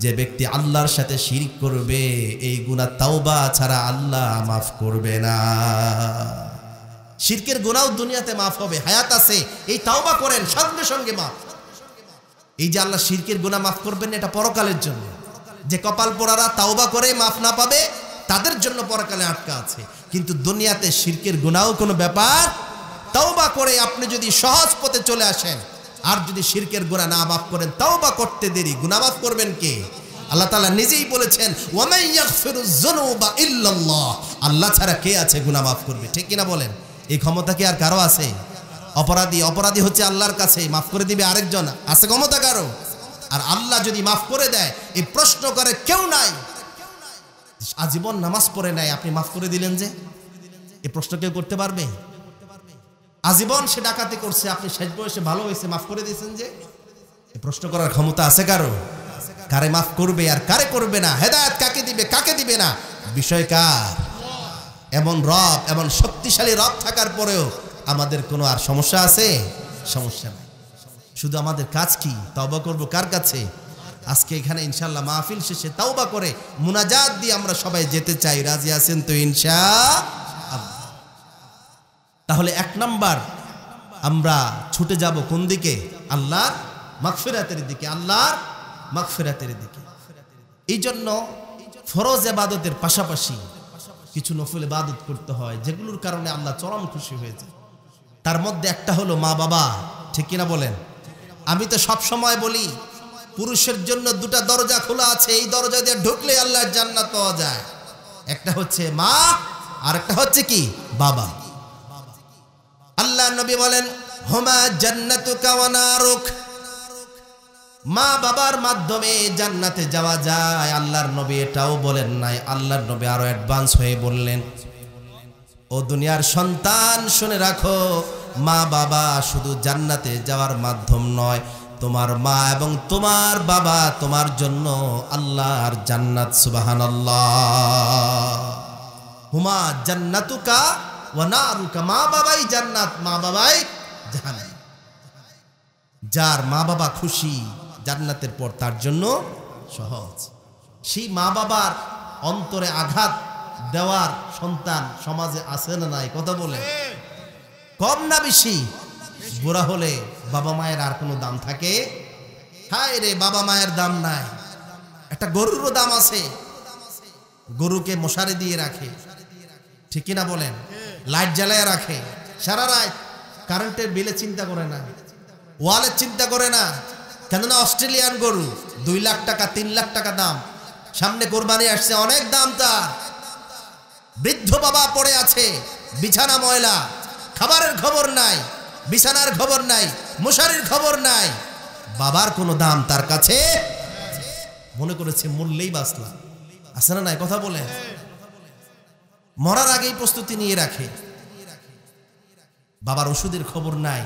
যে ব্যক্তি আল্লাহর সাথে শিরক করবে, এই গুনাহ তাওবা ছাড়া আল্লাহ মাফ করবে না। শিরকের গুনাহও দুনিয়াতে মাফ হবে, হায়াত আছে, এই তাওবা করেন, সঙ্গে সঙ্গে মাফ। এই যে আল্লাহ শিরকের গুনাহ মাফ করবেন, এটা পরকালের জন্য। যে কপাল পোড়ারা তাওবা করে মাফ না পাবে, তাদের জন্য পরকালে আটকা আছে। কিন্তু দুনিয়াতে শিরকের গুনাহও কোনো ব্যাপার। তাওবা করে আপনি যদি সহজ পথে চলে আসেন, আর যদি শিরকের গুনাহ না মাফ করেন, তাওবা করতে দেরি, গুনাহ মাফ করবেন কে? আল্লাহ তাআলা নিজেই বলেছেন, ওয়া মান ইয়াগফিরুয যুনুবা ইল্লাল্লাহ। আল্লাহ ছাড়া কে আছে গুনাহ মাফ করবে? ঠিক কিনা বলেন? এই ক্ষমতা কি আর কারো আছে? অপরাধী হচ্ছে আল্লাহর কাছে, মাফ করে দিবে আরেকজন, আছে ক্ষমতা কারো? আর আল্লাহ যদি মাফ করে দেয়, এই প্রশ্ন করে কেউ নাই। আজীবন নামাজ পড়ে নাই, আপনি মাফ করে দিলেন যে? এই প্রশ্ন কেউ করতে পারবে? আজীবন সে ডাকাতি করছে, আপনি শেষ বয়সে ভালো হয়েছে, মাফ করে দিয়েছেন যে? এই প্রশ্ন করার ক্ষমতা আছে কারো? কারে মাফ করবে আর কারে করবে না, হেদায়েত কাকে দিবে কাকে দিবে না, বিষয় কার? এমন রব, এমন শক্তিশালী রব থাকার পরেও আমাদের কোনো আর সমস্যা আছে? সমস্যা নাই। শুধু আমাদের কাজ কি? তাওবা করব কার কাছে? আজকে এখানে ইনশাআল্লাহ মাহফিল শেষে তাওবা করে মুনাজাত দিয়ে আমরা সবাই যেতে চাই। রাজি আছেন তো ইনশাআল্লাহ? তাহলে এক নাম্বার আমরা ছুটে যাব কোন দিকে? আল্লাহর মাগফিরাতের দিকে, আল্লাহর মাগফিরাতের দিকে। এই জন্য ফরজ ইবাদতের পাশাপাশি কিছু নফল ইবাদত করতে হয়, যেগুলোর কারণে আল্লাহ চরম খুশি হয়েছে। তার মধ্যে একটা হলো মা বাবা। ঠিক কিনা বলেন? আমি তো সব সময় বলি, পুরুষের জন্য দুটা দরজা খোলা আছে, এই দরজা দিয়ে ঢুকলে আল্লাহর জান্নাত পাওয়া যায়। একটা হচ্ছে মা, আর একটা হচ্ছে কি? বাবা। আল্লাহ নবী বলেন, হুমা জান্নাতুকা ওয়া নারুক। মা বাবার মাধ্যমে জান্নাতে যাওয়া যায়। আল্লাহর নবী এটাও বলেন নাই, আল্লাহর নবী আরো অ্যাডভান্স হয়ে বললেন, ও দুনিয়ার সন্তান শুনে রাখো, মা বাবা শুধু জান্নাতে যাওয়ার মাধ্যম নয়, তোমার মা এবং তোমার বাবা তোমার জন্য আল্লাহর জান্নাত। সুবহানাল্লাহ। হুমা জান্নাতুকা ওয়া নারুকা। মা বাবাই জান্নাত, মা বাবাই জাহান্নাম। যার মা বাবা খুশি, জান্নাতের পর তার জন্য সহজ। সেই মা বাবার অন্তরে আঘাত দেওয়ার সন্তান সমাজে আছে না নাই? কথা বলে, কম না বেশি? বুড়া হলে বাবা মায়ের আর কোনো দাম থাকে? হায় রে, বাবা মায়ের দাম নাই। একটা গরুরও দাম আছে। গরুকে মশারি দিয়ে রাখে, ঠিক কিনা বলেন? লাইট জ্বালায় রাখে সারা রাত, কারেন্টের বিলে চিন্তা করে না, ওয়ালের চিন্তা করে না। কেননা অস্ট্রেলিয়ান গরু 2 লাখ টাকা 3 লাখ টাকা দাম। সামনে কোরবানি আসছে, অনেক দাম তার। বৃদ্ধ বাবা পড়ে আছে, বিছানা ময়লা, খাবারের খবর নাই, বিছানার খবর নাই, মশারির খবর নাই। বাবার কোনো দাম তার কাছে? মনে করেছে মরলেই বাঁচলাম। আছে না নাই? কথা বলে, মরার আগেই প্রস্তুতি নিয়ে রাখে। বাবার ওষুধের খবর নাই,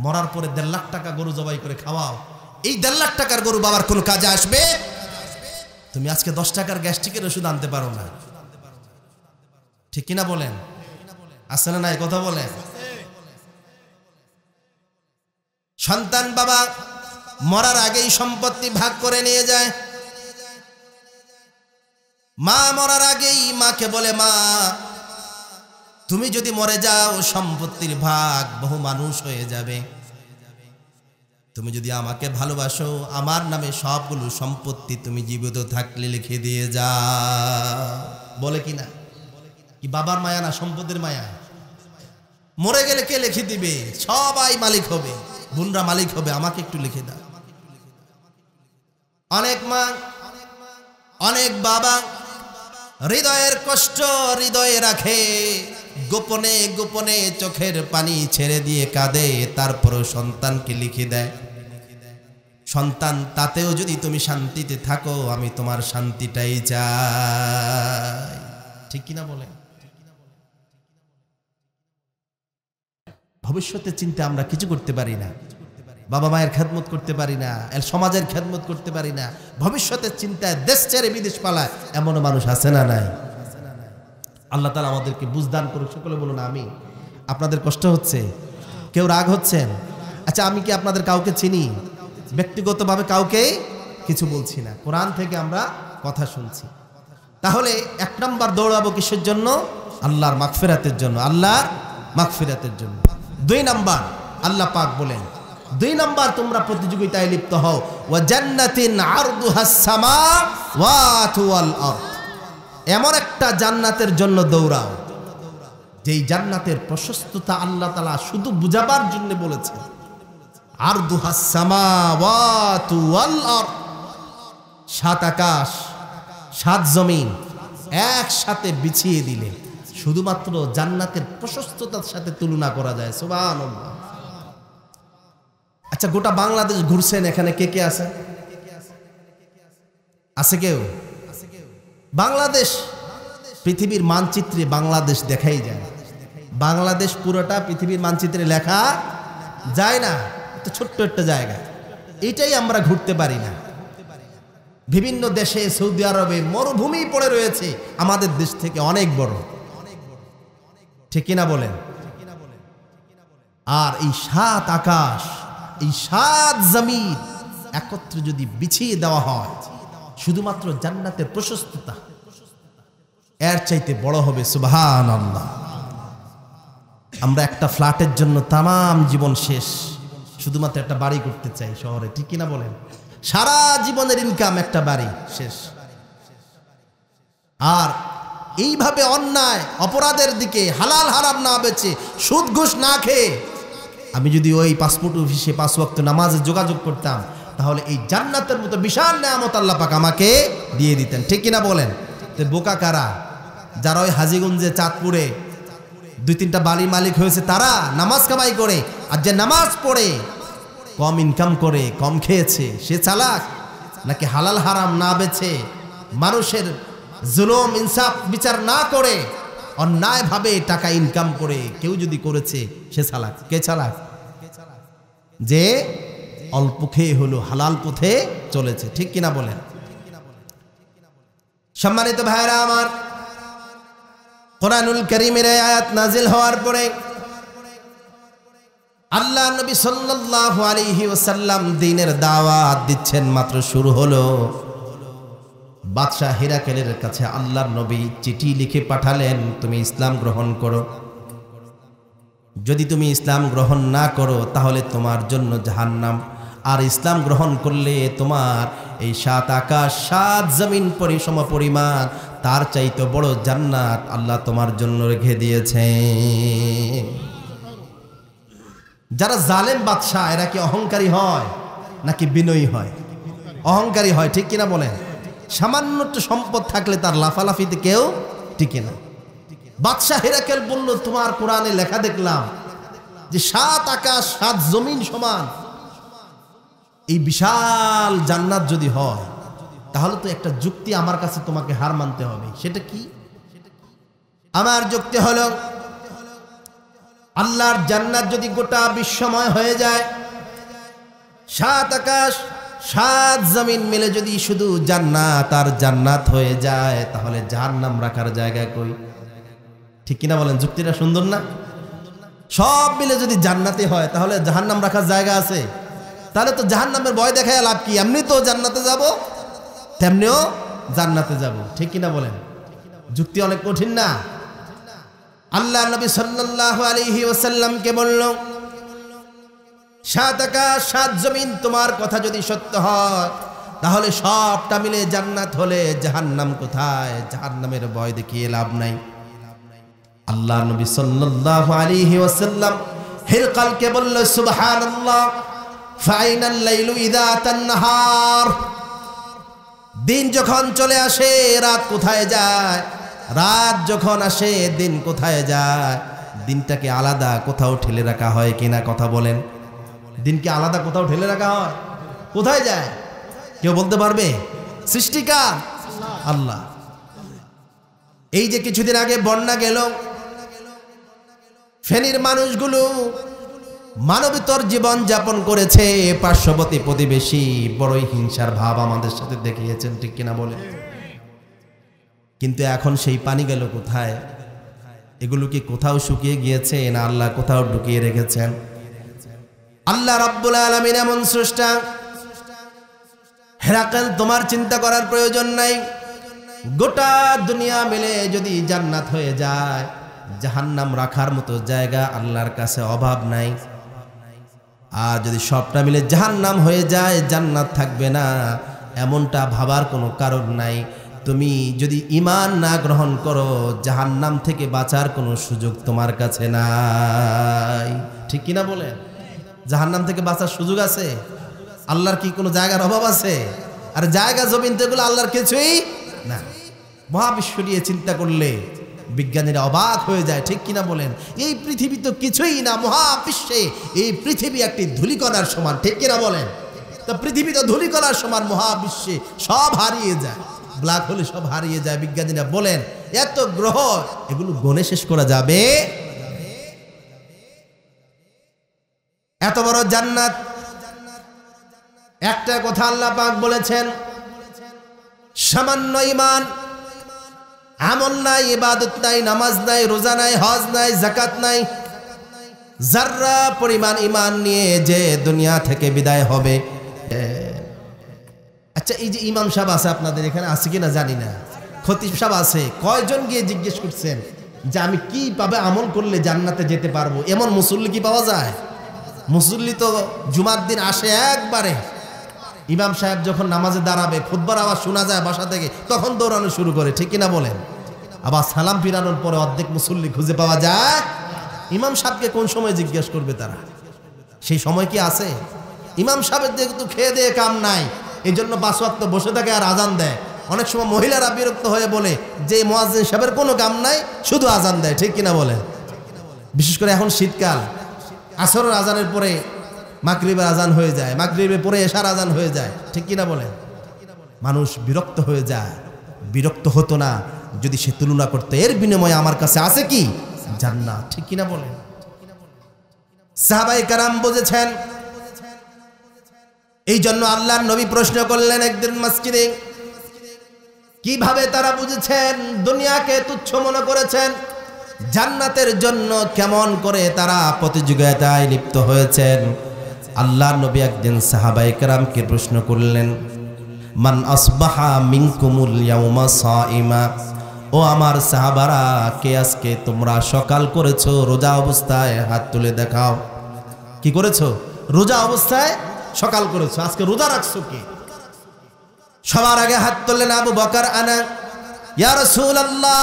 মরার পরে 1.5 লাখ টাকা গরু জবাই করে খাওয়াও। এই 1.5 লাখ টাকার গরু বাবার কোনো কাজে আসবে? তুমি আজকে 10 টাকার গ্যাস্ট্রিকের ওষুধ আনতে পারো না, ঠিক কিনা বলেন? আছে না নাই? কথা বলেন। সন্তান বাবা মরার আগেই সম্পত্তি ভাগ করে নিয়ে যায়। মা মরার আগেই মাকে বলে, মা তুমি যদি মরে যাও সম্পত্তির ভাগ বহু মানুষ হয়ে যাবে, তুমি যদি আমাকে ভালোবাসো আমার নামে সবগুলো সম্পত্তি তুমি জীবিত থাকলে লিখে দিয়ে যাও। বলে কিনা? কি বাবার মায়া না সম্পদের মায়া? মরে গেলে কে লিখে দিবে? সবাই মালিক হবে, বোনরা মালিক হবে, আমাকে একটু লিখে দাও। অনেক মা অনেক বাবা হৃদয়ের কষ্ট হৃদয়ে রাখে, গোপনে গোপনে চোখের পানি ছেড়ে দিয়ে কাঁদে, তারপরও সন্তানকে লিখে দেয়, সন্তান তাতেও যদি তুমি শান্তিতে থাকো আমি তোমার শান্তিটাই চাই। ঠিক কিনা বলে? ভবিষ্যতের চিন্তা আমরা কিছু করতে পারি না, বাবা মায়ের খেদমত করতে পারি না, সমাজের খেদমত করতে পারি না, ভবিষ্যতের চিন্তায় দেশ ছেড়ে বিদেশ পালায় এমন মানুষ আছে না নাই? আল্লাহ তাআলা আমাদেরকে বুঝদান করুক, সকলে বলুন আমি। আপনাদের কষ্ট হচ্ছে, কেউ রাগ হচ্ছেন? আচ্ছা, আমি কি আপনাদের কাউকে চিনি? ব্যক্তিগতভাবে কাউকে কিছু বলছি না, কোরআন থেকে আমরা কথা শুনছি। তাহলে এক নম্বর দৌড়াবো কিসের জন্য? আল্লাহর মাগফিরাতের জন্য, আল্লাহর মাগফিরাতের জন্য। দুই নম্বর আল্লাহ পাক বলেন, দুই নম্বর তোমরা প্রতিযোগিতায় লিপ্ত হও, ওয়া জান্নাতিন আরদুহাস সামাওয়াতু ওয়াল আরদ, এমন একটা জান্নাতের জন্য দৌড়াও যেই জান্নাতের প্রশস্ততা আল্লাহ তাআলা শুধু বুঝাবার জন্য বলেছেন। আরদুহাস সামাওয়াতু ওয়াল আরদ, সাত আকাশ সাত জমিন একসাথে বিছিয়ে দিলে শুধুমাত্র জান্নাতের প্রশস্ততার সাথে তুলনা করা যায়। সুবহানাল্লাহ। আচ্ছা, গোটা বাংলাদেশ ঘুরছেন, এখানে কে কে আছে? আছে কেউ? বাংলাদেশ পৃথিবীর মানচিত্রে বাংলাদেশ দেখাই যায়, বাংলাদেশ পুরোটা পৃথিবীর মানচিত্রে লেখা যায় না, তো ছোট্ট একটা জায়গা, এটাই আমরা ঘুরতে পারি না। বিভিন্ন দেশে, সৌদি আরবে মরুভূমি পড়ে রয়েছে আমাদের দেশ থেকে অনেক বড়, ঠিক কিনা বলেন? আর এই সাত আকাশ, এই সাত জমিন একত্রে যদি বিছিয়ে দেওয়া হয়, শুধুমাত্র জান্নাতের প্রশস্ততা এর চাইতে বড় হবে। সুবহানাল্লাহ। আমরা একটা ফ্ল্যাটের জন্য তামাম জীবন শেষ, শুধুমাত্র একটা বাড়ি করতে চাই শহরে, ঠিক কিনা বলেন? সারা জীবনের ইনকাম একটা বাড়ি শেষ। আর এইভাবে অন্যায় অপরাধের দিকে হালাল হারাম না বেচে, সুদ ঘুষ না খেয়ে আমি যদি ওই পাসপোর্ট অফিসে 5 ওয়াক্ত নামাজে যোগাযোগ করতাম, তাহলে এই জান্নাতের মতো বিশাল নেয়ামত আল্লাহ পাক আমাকে দিয়ে দিতেন, ঠিক কিনা বলেন? তো বোকা কারা? যারা ওই হাজীগঞ্জে, চাঁদপুরে 2-3টা বাড়ির মালিক হয়েছে, তারা নামাজ কামাই করে, আর যে নামাজ পড়ে কম ইনকাম করে কম খেয়েছে সে চালাক, নাকি হালাল হারাম না বেছে মানুষের জুলুম ইনসাফ বিচার না করে অন্যায়ভাবে টাকা ইনকাম করে কেউ যদি করেছে সে চালাক? কে চালাক? যে অল্প খেয়ে হলো হালাল পথে চলেছে, ঠিক কিনা বলেন? সম্মানিত ভাইরা আমার, কোরআনুল কারীমের আয়াত নাজিল হওয়ার পরে আল্লাহ নবী সাল্লাল্লাহু আলাইহি ওয়াসাল্লাম দ্বীনের দাওয়াত দিচ্ছেন, মাত্র শুরু হলো। বাদশাহ হিরাকেলের কাছে আল্লাহর নবী চিঠি লিখে পাঠালেন, তুমি ইসলাম গ্রহণ করো, যদি তুমি ইসলাম গ্রহণ না করো তাহলে তোমার জন্য জাহান্নাম, আর ইসলাম গ্রহণ করলে তোমার এই 7 আকাশ 7 জমিন পরিসম পরিমাণ তার চাইতে বড় জান্নাত আল্লাহ তোমার জন্য রেখে দিয়েছে। যারা জালেম বাদশাহ, এরা কি অহংকারী হয় নাকি বিনয়ী হয়? অহংকারী হয়, ঠিক কিনা বলেন? সামান্য একটু সম্পদ থাকলে তার লাফালাফিতে কেউ টিকে না। বাদশাহ হিরাকেল বলল, তোমার কোরআনে লেখা দেখলাম যে 7 আকাশ 7 জমিন সমান, এই বিশাল জান্নাত যদি হয় তাহলে তো একটা যুক্তি আমার কাছে তোমাকে হার মানতে হবে। সেটা কি? আমার যুক্তি হলো, আল্লাহর জান্নাত যদি গোটা বিশ্বময় হয়ে যায়, 7 আকাশ 7 জমিন মিলে যদি শুধু জান্নাত আর জান্নাত হয়ে যায়, তাহলে জাহান্নাম রাখার জায়গা কই? ঠিক কিনা বলেন? যুক্তিটা সুন্দর না? সব মিলে যদি জান্নাতে হয় তাহলে জাহান্নাম রাখার জায়গা আছে? তাহলে তো জাহান্নামের ভয় দেখায় লাভ কি? এমনি তো জান্নাতে যাব, তেমনিও জান্নাতে যাব, ঠিক কিনা বলেন? যুক্তি অনেক কঠিন না? আল্লাহ নবী সাল্লাল্লাহু আলাইহি ওয়াসাল্লামকে বলল, 7 আকাশ 7 জমিন তোমার কথা যদি সত্য হয় তাহলে সবটা মিলে জান্নাত হলে জাহান্নাম কোথায়? জাহান্নামের ভয় দেখিয়ে লাভ নাই। আল্লাহ নবী সাল্লাল্লাহু আলাইহি ওয়াসাল্লাম হিরকালকে বলল, সুবহানাল্লাহ, ফাইনাল লাইলু ইযা তান্নাহার, দিন যখন চলে আসে রাত কোথায় যায়? রাত যখন আসে দিন কোথায় যায়? দিনটাকে আলাদা কোথাও ঠেলে রাখা হয় কিনা কথা বলেন? দিনকে আলাদা কোথাও ঠেলে রাখা হয়? কোথায় যায় কেউ বলতে পারবে? সৃষ্টিকার আল্লাহ। এই যে কিছুদিন আগে বন্যা গেল, ফেনীর মানুষগুলো মানবতর জীবন যাপন করেছে। পার্শ্ববর্তী প্রতিবেশী বড়ই হিংসার ভাব আমাদের সাথে দেখিয়েছেন, ঠিক কিনা বলে? কিন্তু এখন সেই পানি গেল কোথায়? এগুলো কি কোথাও শুকিয়ে গিয়েছে না আল্লাহ কোথাও ঢুকিয়ে রেখেছেন? আল্লাহ রাব্বুল আলামিন এমন স্রষ্টা, হেরাকেল তোমার চিন্তা করার প্রয়োজন নাই। গোটা দুনিয়া মিলে যদি জান্নাত হয়ে যায়, জাহান্নাম রাখার মতো জায়গা আল্লাহর কাছে অভাব নাই। আর যদি সবটা মিলে জাহান্নাম হয়ে যায়, জান্নাত থাকবে না, এমনটা ভাবার কোনো কারণ নাই। তুমি যদি ঈমান না গ্রহণ করো, জাহান্নাম থেকে বাঁচার কোনো সুযোগ তোমার কাছে নাই, ঠিক কিনা বলেন? জাহান্নাম থেকে বাঁচার সুযোগ আছে? আল্লাহর কি কোনো জায়গার অভাব আছে? আর জায়গা জমিন তো এগুলো আল্লাহর কিছুই না। মহাবিশ্ব নিয়ে চিন্তা করলে বিজ্ঞানীরা অবাক হয়ে যায়, ঠিক কিনা বলেন? এই পৃথিবী তো কিছুই না, মহাবিশ্বে এই পৃথিবী একটি ধূলিকণার সমান, ঠিক কিনা বলেন? তো পৃথিবী তো ধূলিকণার সমান, মহাবিশ্বে সব হারিয়ে যায়, ব্ল্যাক হোলে সব হারিয়ে যায়। বিজ্ঞানীরা বলেন এত গ্রহ, এগুলো গণে শেষ করা যাবে? এত বড় জান্নাত, একটা কথা আল্লাহ পাক বলেছেন, সামান্য ঈমান, আমল নাই, ইবাদত নাই, নামাজ নাই, রোজা নাই, হজ নাই, যাকাত নাই, যাররা পরিমাণ ঈমান নিয়ে যে দুনিয়া থেকে বিদায় হবে। আচ্ছা, এই যে ইমাম সাহেব আছে আপনাদের এখানে, আছে কিনা জানি না, খতিব সাহেব আছে, কয়জন গিয়ে জিজ্ঞেস করছেন যে আমি কি পাবে আমল করলে জান্নাতে যেতে পারবো? এমন মুসল্লি কি পাওয়া যায়? মুসল্লি তো জুমার দিন আসে একবারে, ইমাম সাহেব যখন নামাজে দাঁড়াবে, খুতবার আওয়াজ শোনা যায় বাসা থেকে, তখন দৌড়ানো শুরু করে, ঠিক কিনা বলেন? আবার সালাম ফিরানোর পরে অর্ধেক মুসল্লি খুঁজে পাওয়া যায়। ইমাম সাহেবকে কোন সময় জিজ্ঞেস করবে তারা? সেই সময় কি আছে? ইমাম সাহেবের যেহেতু খেয়ে দিয়ে কাম নাই, এই জন্য 5 ওয়াক্ত বসে থাকে আর আজান দেয়। অনেক সময় মহিলারা বিরক্ত হয়ে বলে যে মুয়াজ্জিন সাহেবের কোনো কাম নাই, শুধু আজান দেয়, ঠিক কিনা বলেন? বিশেষ করে এখন শীতকাল, আসরের আজানের পরে মাগরিবের আজান হয়ে যায়, মাগরিবের পরে এশার আজান হয়ে যায়, ঠিক কিনা বলেন? মানুষ বিরক্ত হয়ে যায়। বিরক্ত হতো না যদি সে তুলনা করতে, এর বিনিময়ে আমার কাছে আছে কি? জান্নাত, ঠিক কিনা বলেন? সাহাবায়ে কেরাম বুঝেছেন, এই জন্য আল্লাহর নবী প্রশ্ন করলেন একদিন মসজিদে, কিভাবে তারা বুঝেছেন? দুনিয়াকে তুচ্ছ মনে করেছেন, জান্নাতের জন্য কেমন করে তারা প্রতিযোগিতায় লিপ্ত হয়েছেন। আল্লাহর নবী একদিন সাহাবায়ে কেরামকে প্রশ্ন করলেন, মান আসবাহা মিনকুমুল ইয়াউমা সাইমা, ও আমার সাহাবারা, কে আজকে তোমরা সকাল করেছো রোজা অবস্থায়? হাত তুলে দেখাও। কি করেছো? রোজা অবস্থায় সকাল করেছো। আজকে রোজা রাখছো কে? সবার আগে হাত তুললেন আবু বকর, আনা ইয়া রাসূলুল্লাহ,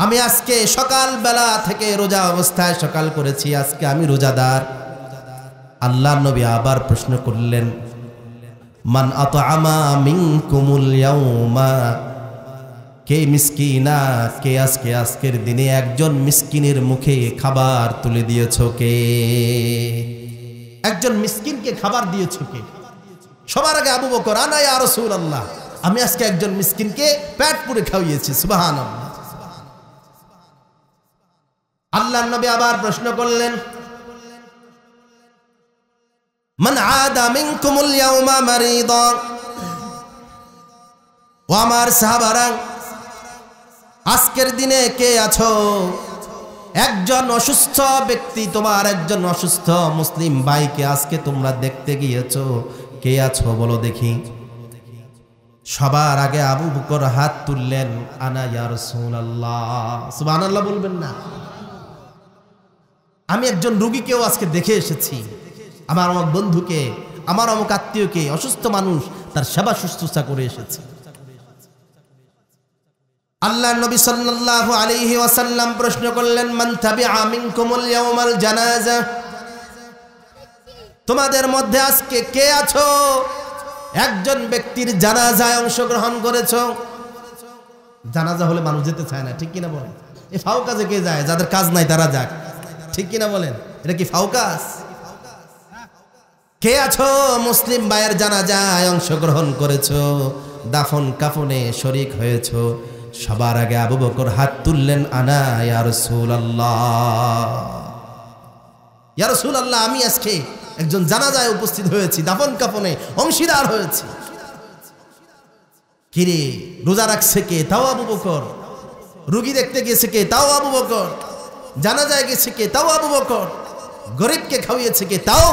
আমি আজকে সকাল বেলা থেকে রোজা অবস্থায় সকাল করেছি, আজকে আমি রোজাদার। আল্লাহর নবী আবার প্রশ্ন করলেন, মান আতআমা মিনকুমুল ইয়াউমা, কে মিসকিনা, কে আজকের দিনে একজন মিসকিনের মুখে খাবার তুলে দিয়েছো? কে? একজন মিসকিনকে খাবার দিয়েছো কে? সবার আগে আবু বকর, আনা ইয়া রাসূলুল্লাহ, আমি আজকে একজন মিসকিনকে পেট পুরে খাওয়িয়েছি। সুবহানাল্লাহ। আল্লাহর নবী আবার প্রশ্ন করলেন, মান আদা মিনকুমুল ইয়াউমা মারিদা, ও আমার সাহাবারা, আজকের দিনে কে আছো? একজন অসুস্থ ব্যক্তি, তোমার একজন অসুস্থ মুসলিম ভাইকে আজকে তোমরা দেখতে গিয়েছো, কে আছো বলো দেখি। সবার আগে আবু বকর হাত তুললেন, আনা ইয়া রাসূলুল্লাহ। সুবহানাল্লাহ বলবেন না? আমি একজন রোগীকেও আজকে দেখে এসেছি, আমার অমুক বন্ধুকে, আমার অমুক আত্মীয়কে, অসুস্থ মানুষ, তার সেবা শুশ্রূষা করে এসেছি। আল্লাহর নবী সাল্লাল্লাহু আলাইহি ওয়াসাল্লাম প্রশ্ন করলেন, মান তাবিআ মিনকুমুল ইয়াউমাল জানাজা, তোমাদের মধ্যে আজকে কে আছো একজন ব্যক্তির জানাজায় অংশগ্রহণ করেছো? জানাজা হলে মানুষ যেতে চায় না, ঠিক কিনা বলেন? এই ফাও কাজে কে যায়? যাদের কাজ নাই তারা যাক, ঠিক কিনা বলেন? এটা কি ফাও কাজ? কে আছো মুসলিম ভাইয়ের জানাজায় অংশগ্রহণ করেছো, দাফন কাফনে শরীক হয়েছো? সবার আগে আবু বকর হাত তুললেন, আনা ইয়া রাসূলুল্লাহ, ইয়া রাসূলুল্লাহ, আমি আজকে একজন জানাজায় উপস্থিত হয়েছি, দাফন কাফনে অংশীদার হয়েছি। কিরে, রোজা রাখছে কে? তাও আবু বকর। রুগী দেখতে গেছে কে? তাও আবু বকর। জানাজায় গেছে কে? তাও আবু বকর। গরিবকে খাওয়িয়েছে কে? তাও।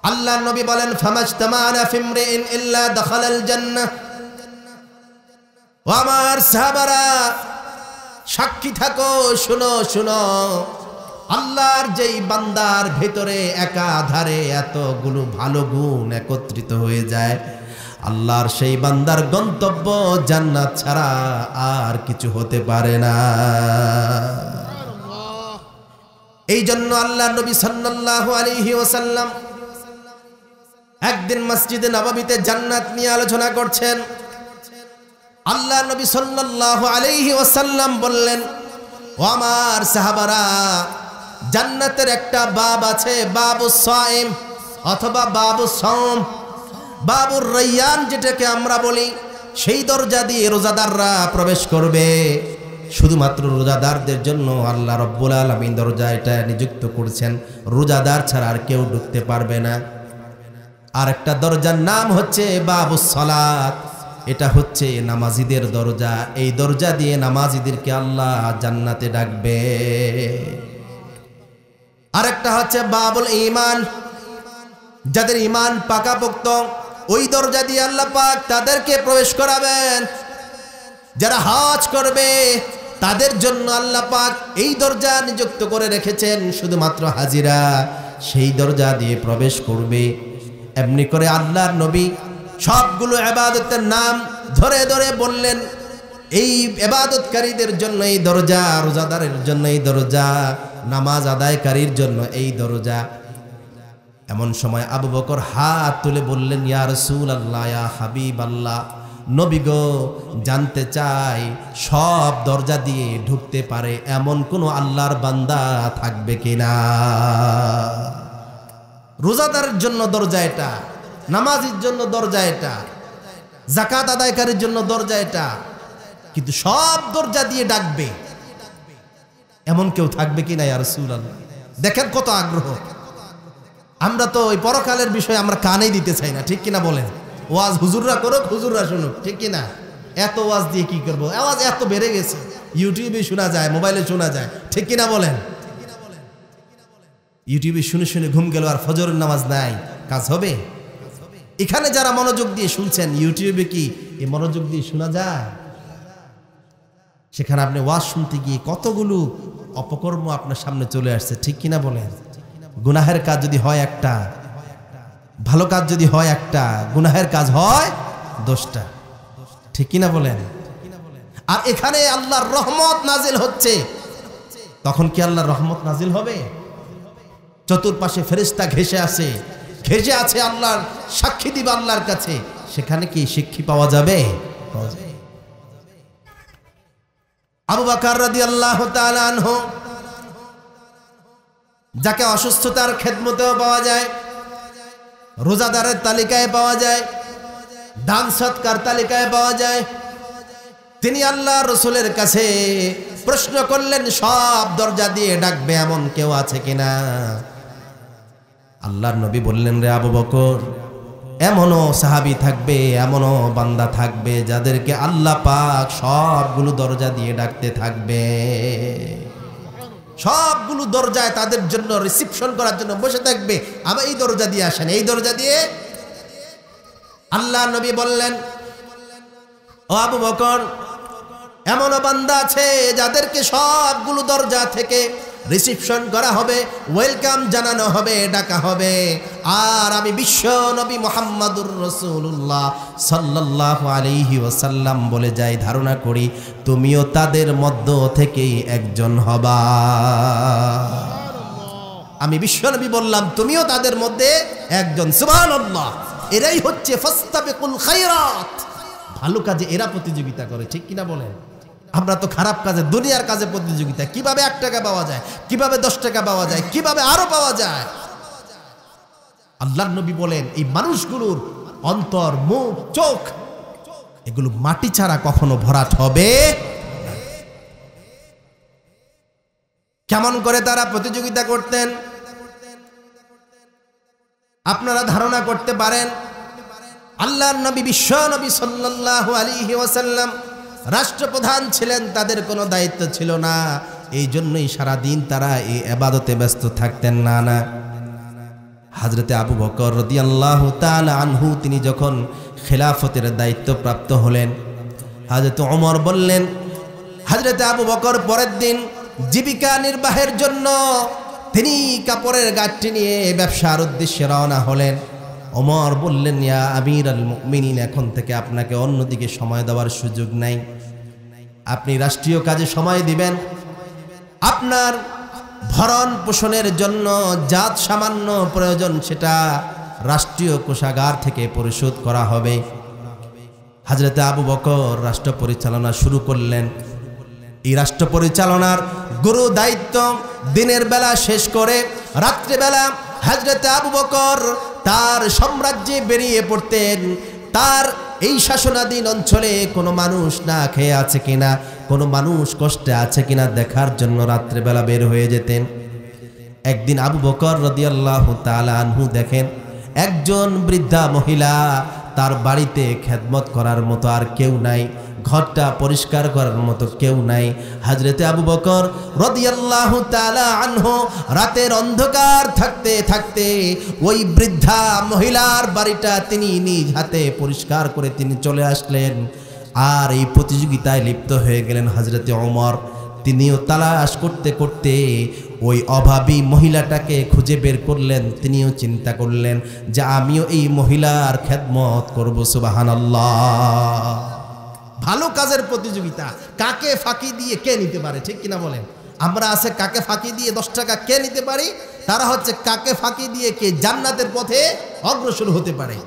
আল্লাহর নবী বলেন, ফামাজতামানা ফিমরিইন ইল্লা দাখালাল জান্নাহ। ও আমার সাহাবারা, সাক্ষী থাকো, শুনো শুনো, আল্লাহর যেই বান্দার ভেতরে একাধারে এতগুলো ভালো গুণ একত্রিত হয়ে যায়, আল্লাহর সেই বান্দার গন্তব্য জান্নাত ছাড়া আর কিছু হতে পারে না। এই জন্য আল্লাহর নবী সাল্লাল্লাহু আলাইহি ওয়াসাল্লাম একদিন মসজিদে নববীতে জান্নাত নিয়ে আলোচনা করছেন। আল্লাহর নবী সাল্লাল্লাহু আলাইহি ওয়াসাল্লাম বললেন, ও আমার সাহাবারা, জান্নাতের একটা বাব আছে, বাবুস সাইম অথবা বাবুস সাওম, বাবুর রায়্যান যেটাকে আমরা বলি, সেই দরজা দিয়ে রোজাদাররা প্রবেশ করবে। শুধুমাত্র রোজাদারদের জন্য আল্লাহ রাব্বুল আলামিন দরজা এটা নিযুক্ত করেছেন, রোজাদার ছাড়া আর কেউ ঢুকতে পারবে না। আর একটা দরজার নাম হচ্ছে বাবুস সালাত, এটা হচ্ছে নামাজিদের দরজা। এই দরজা দিয়ে নামাজিদেরকে আল্লাহ জান্নাতে ডাকবে। আরেকটা হচ্ছে বাবুল ঈমান, যাদের ঈমান পাকাপোক্ত, ওই দরজা দিয়ে আল্লাহ পাক তাদেরকে প্রবেশ করাবেন। যারা হজ করবে তাদের জন্য আল্লাহ পাক এই দরজা নিযুক্ত করে রেখেছেন, শুধুমাত্র হাজিরা সেই দরজা দিয়ে প্রবেশ করবে। এমনি করে আল্লাহর নবী সবগুলো ইবাদতের নাম ধরে ধরে বললেন, এই ইবাদতকারীদের জন্য এই দরজা, রোজাদারের জন্য এই দরজা, নামাজ আদায়কারীর জন্য এই দরজা। এমন সময় আবু বকর হাত তুলে বললেন, ইয়া রাসূলুল্লাহ, ইয়া হাবিবাল্লাহ, নবী গো, জানতে চাই সব দরজা দিয়ে ঢুকতে পারে এমন কোন আল্লাহর বান্দা থাকবে কিনা? রোজাদারের জন্য দরজা এটা, নামাজের জন্য দরজা এটা, যাকাত আদায়কারীর জন্য দরজা এটা, কিন্তু সব দরজা দিয়ে ডাকবে এমন কেউ থাকবে কিনা ইয়া রাসূলুল্লাহ? দেখেন কত আগ্রহ। আমরা তো ওই পরকালের বিষয়ে আমরা কানেই দিতে চাই না, ঠিক কিনা বলেন? ওয়াজ হুজুররা করুক, হুজুররা শুনুক, ঠিক কিনা? এত ওয়াজ দিয়ে কি করবো? আওয়াজ এত বেড়ে গেছে, ইউটিউবে শোনা যায়, মোবাইলে শোনা যায়, ঠিক কিনা বলেন? ইউটিউবে শুনে শুনে ঘুম গেল, আর ফজরের নামাজ নাই, কাজ হবে? এখানে যারা মনোযোগ দিয়ে শুনছেন, ইউটিউবে কি এই মনোযোগ দিয়ে শোনা যায়? সেখানে আপনি ওয়াজ শুনতে গিয়ে কতগুলো অপকর্ম আপনার সামনে চলে আসছে, ঠিক কিনা বলেন? গুনাহের কাজ যদি হয় একটা, ভালো কাজ যদি হয় একটা, গুনাহের কাজ হয় 10টা, ঠিক কিনা বলেন? আর এখানে আল্লাহর রহমত নাজিল হচ্ছে, তখন কি আল্লাহর রহমত নাজিল হবে? চতুর্পাশে ফেরেশতা ঘেঁষে আছে আল্লাহর সাক্ষী দিবে আল্লাহর কাছে, সেখানে কি সাক্ষী পাওয়া যাবে? আবু বকর রাদিয়াল্লাহু তাআলা আনহু, যাকে অসুস্থতার খেদমতেও পাওয়া যায়, রোজাদারের তালিকায় পাওয়া যায়, দান সৎকার তালিকায় পাওয়া যায়, তিনি আল্লাহ রসুলের কাছে প্রশ্ন করলেন, সব দরজা দিয়ে ডাকবে এমন কেউ আছে কিনা? আল্লাহর নবী বললেন, রে আবু বকর, এমনও সাহাবী থাকবে, এমনও বান্দা থাকবে যাদেরকে আল্লাহ পাক সবগুলো দরজা দিয়ে ডাকতে থাকবে। সবগুলো দরজায় তাদের জন্য রিসিপশন করার জন্য বসে থাকবে, আবার এই দরজা দিয়ে আসেন, এই দরজা দিয়ে। আল্লাহ নবী বললেন, ও আবু বকর, এমনও বান্দা আছে যাদেরকে সবগুলো দরজা থেকে রিসিপশন করা হবে, ওয়েলকাম জানানো হবে, ডাকা হবে। আর আমি বিশ্ব নবী মুহাম্মদুর রাসূলুল্লাহ সাল্লাল্লাহু আলাইহি ওয়াসাল্লাম বলে যাই, ধারণা করি তুমিও তাদের মধ্য থেকেই একজন হবা। আমি বিশ্ব নবী বললাম, তুমিও তাদের মধ্যে একজন। সুবহানাল্লাহ। এরাই হচ্ছে ফাস্তাবিকুল খায়রাত, ভালো কাজে এরা প্রতিযোগিতা করে, ঠিক কিনা বলেন? আমরা তো খারাপ কাজে, দুনিয়ার কাজে প্রতিযোগিতা, কিভাবে 1 টাকা পাওয়া যায়, কিভাবে 10 টাকা পাওয়া যায়, কিভাবে আরো পাওয়া যায়। আল্লাহর নবী বলেন এই মানুষগুলোর অন্তর, মুখ, চোখ এগুলো মাটি ছাড়া কখনো ভরাট হবে। কেমন করে তারা প্রতিযোগিতা করতেন আপনারা ধারণা করতে পারেন? আল্লাহর নবী, বিশ্ব নবী সাল্লাল্লাহু আলাইহি ওয়াসাল্লাম রাষ্ট্রপ্রধান ছিলেন, তাদের কোনো দায়িত্ব ছিল না, এই জন্যই সারাদিন তারা এই ইবাদতে ব্যস্ত থাকতেন না। হযরতে আবু বকর রাদিয়াল্লাহু তাআলা আনহু তিনি যখন খেলাফতের দায়িত্ব প্রাপ্ত হলেন, হযরত ওমর বললেন, হযরতে আবু বকর পরের দিন জীবিকা নির্বাহের জন্য তিনি কাপড়ের গাঁটটি নিয়ে ব্যবসার উদ্দেশ্যে রওনা হলেন। ওমর বললেন, ইয়া আমিরুল মুমিনিন, এখন থেকে আপনাকে অন্যদিকে সময় দেওয়ার সুযোগ নাই, আপনি রাষ্ট্রীয় কাজে সময় দিবেন। আপনার ভরণ পোষণের জন্য জাত সামান্য প্রয়োজন সেটা রাষ্ট্রীয় কোষাগার থেকে পরিশোধ করা হবে। হযরতে আবু বকর রাষ্ট্র পরিচালনা শুরু করলেন। এই রাষ্ট্র পরিচালনার গুরু দায়িত্ব দিনের বেলা শেষ করে রাত্রিবেলা হযরতে আবু বকর তার সাম্রাজ্যে বেরিয়ে পড়তেন। তার এই শাসনাধীন অঞ্চলে কোনো মানুষ না খেয়ে আছে কিনা, কোনো মানুষ কষ্টে আছে কিনা দেখার জন্য রাত্রিবেলা বের হয়ে যেতেন। একদিন আবু বকর রাদিয়াল্লাহু তাআলা আনহু দেখেন একজন বৃদ্ধা মহিলা, তার বাড়িতে খেদমত করার মতো আর কেউ নাই, ঘরটা পরিষ্কার করার মতো কেউ নাই। হযরতে আবু বকর রাদিয়াল্লাহু তাআলা আনহু রাতের অন্ধকার থাকতে থাকতে ওই বৃদ্ধা মহিলার বাড়িটা তিনি নিজ হাতে পরিষ্কার করে তিনি চলে আসলেন। আর এই প্রতিযোগিতায় লিপ্ত হয়ে গেলেন হযরতে ওমর। তিনিও তালাশ করতে করতে ওই অভাবী মহিলাটাকে খুঁজে বের করলেন। তিনিও চিন্তা করলেন যে আমিও এই মহিলার খেদমত করব। সুবহানাল্লাহ। ভালো কাজের প্রতিযোগিতা, কাকে ফাঁকি দিয়ে কে নিতে পারে, ঠিক কিনা বলেন? আমরা আছে কাকে ফাঁকি দিয়ে 10 টাকা কে নিতে পারি, তারা হচ্ছে কাকে ফাঁকি দিয়ে কে জান্নাতের পথে অগ্রসর হতে পারে।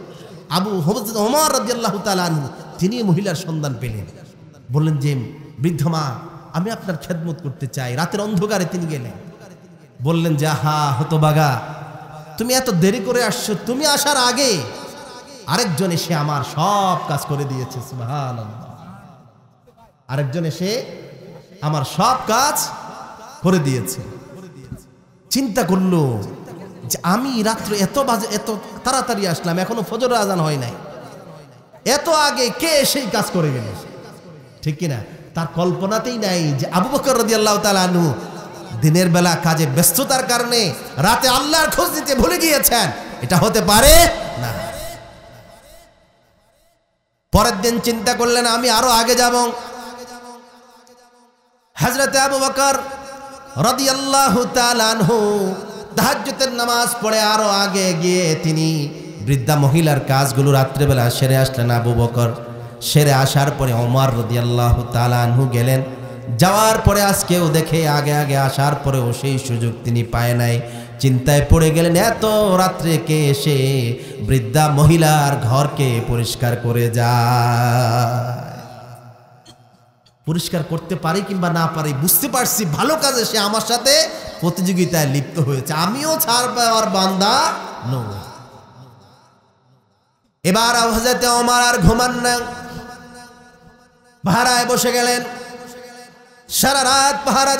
হযরত ওমর রাদিয়াল্লাহু তাআলা আনহু তিনি মহিলার সন্ধান পেলেন, বললেন যে বৃদ্ধ মা, আমি আপনার খেদমত করতে চাই। রাতের অন্ধকারে তিনি গেলেন, বললেন যে আহা হতভাগা, তুমি এত দেরি করে আসছো, তুমি আসার আগে আরেকজন এসে আমার সব কাজ করে দিয়েছে। সুবহানাল্লাহ। আরেকজন এসে আমার সব কাজ করে দিয়েছে। চিন্তা করলো যে আমি রাত্রে এত বাজে এত তাড়াতাড়ি আসলাম, এখনো ফজরের আজান হয় নাই, এত আগে কে সেই কাজ করে গেল, ঠিক কিনা? তার কল্পনাতেই নাই যে আবু বকর রাদিয়াল্লাহু তাআলা আনহু দিনের বেলা কাজে ব্যস্ততার কারণে রাতে আল্লাহর খোঁজ নিতে ভুলে গিয়েছেন। এটা হতে পারে না। পরের দিন চিন্তা করলেন আমি আরো আগে যাব। হযরতে আবু বকর রাদিয়াল্লাহু তাআলা আনহু তাহাজ্জুদের নামাজ পড়ে আরো আগে গিয়ে তিনি বৃদ্ধা মহিলার কাজগুলো রাত্রিবেলা সেরে আসলেন। আবু বকর সেরে আসার পরে ওমর রাদিয়াল্লাহু তাআলা আনহু গেলেন। যাওয়ার পরে আজকেও দেখে আগে আগে আসার পরেও সেই সুযোগ তিনি পায় নাই। চিন্তায় পড়ে গেলেন, এত রাত্রে কে এসে বৃদ্ধা মহিলার ঘরকে পরিষ্কার করে যায়। পরিষ্কার করতে পারি কিংবা না পারি বুঝতে পারছি, ভালো কাজে সে আমার সাথে প্রতিযোগিতায় লিপ্ত হয়েছে, আমিও ছাড় পাওয়ার বান্দা নই। এবার হযরতে ওমর আর ঘুমান না, পাহারায় বসে গেলেন। সারা রাত পাহারা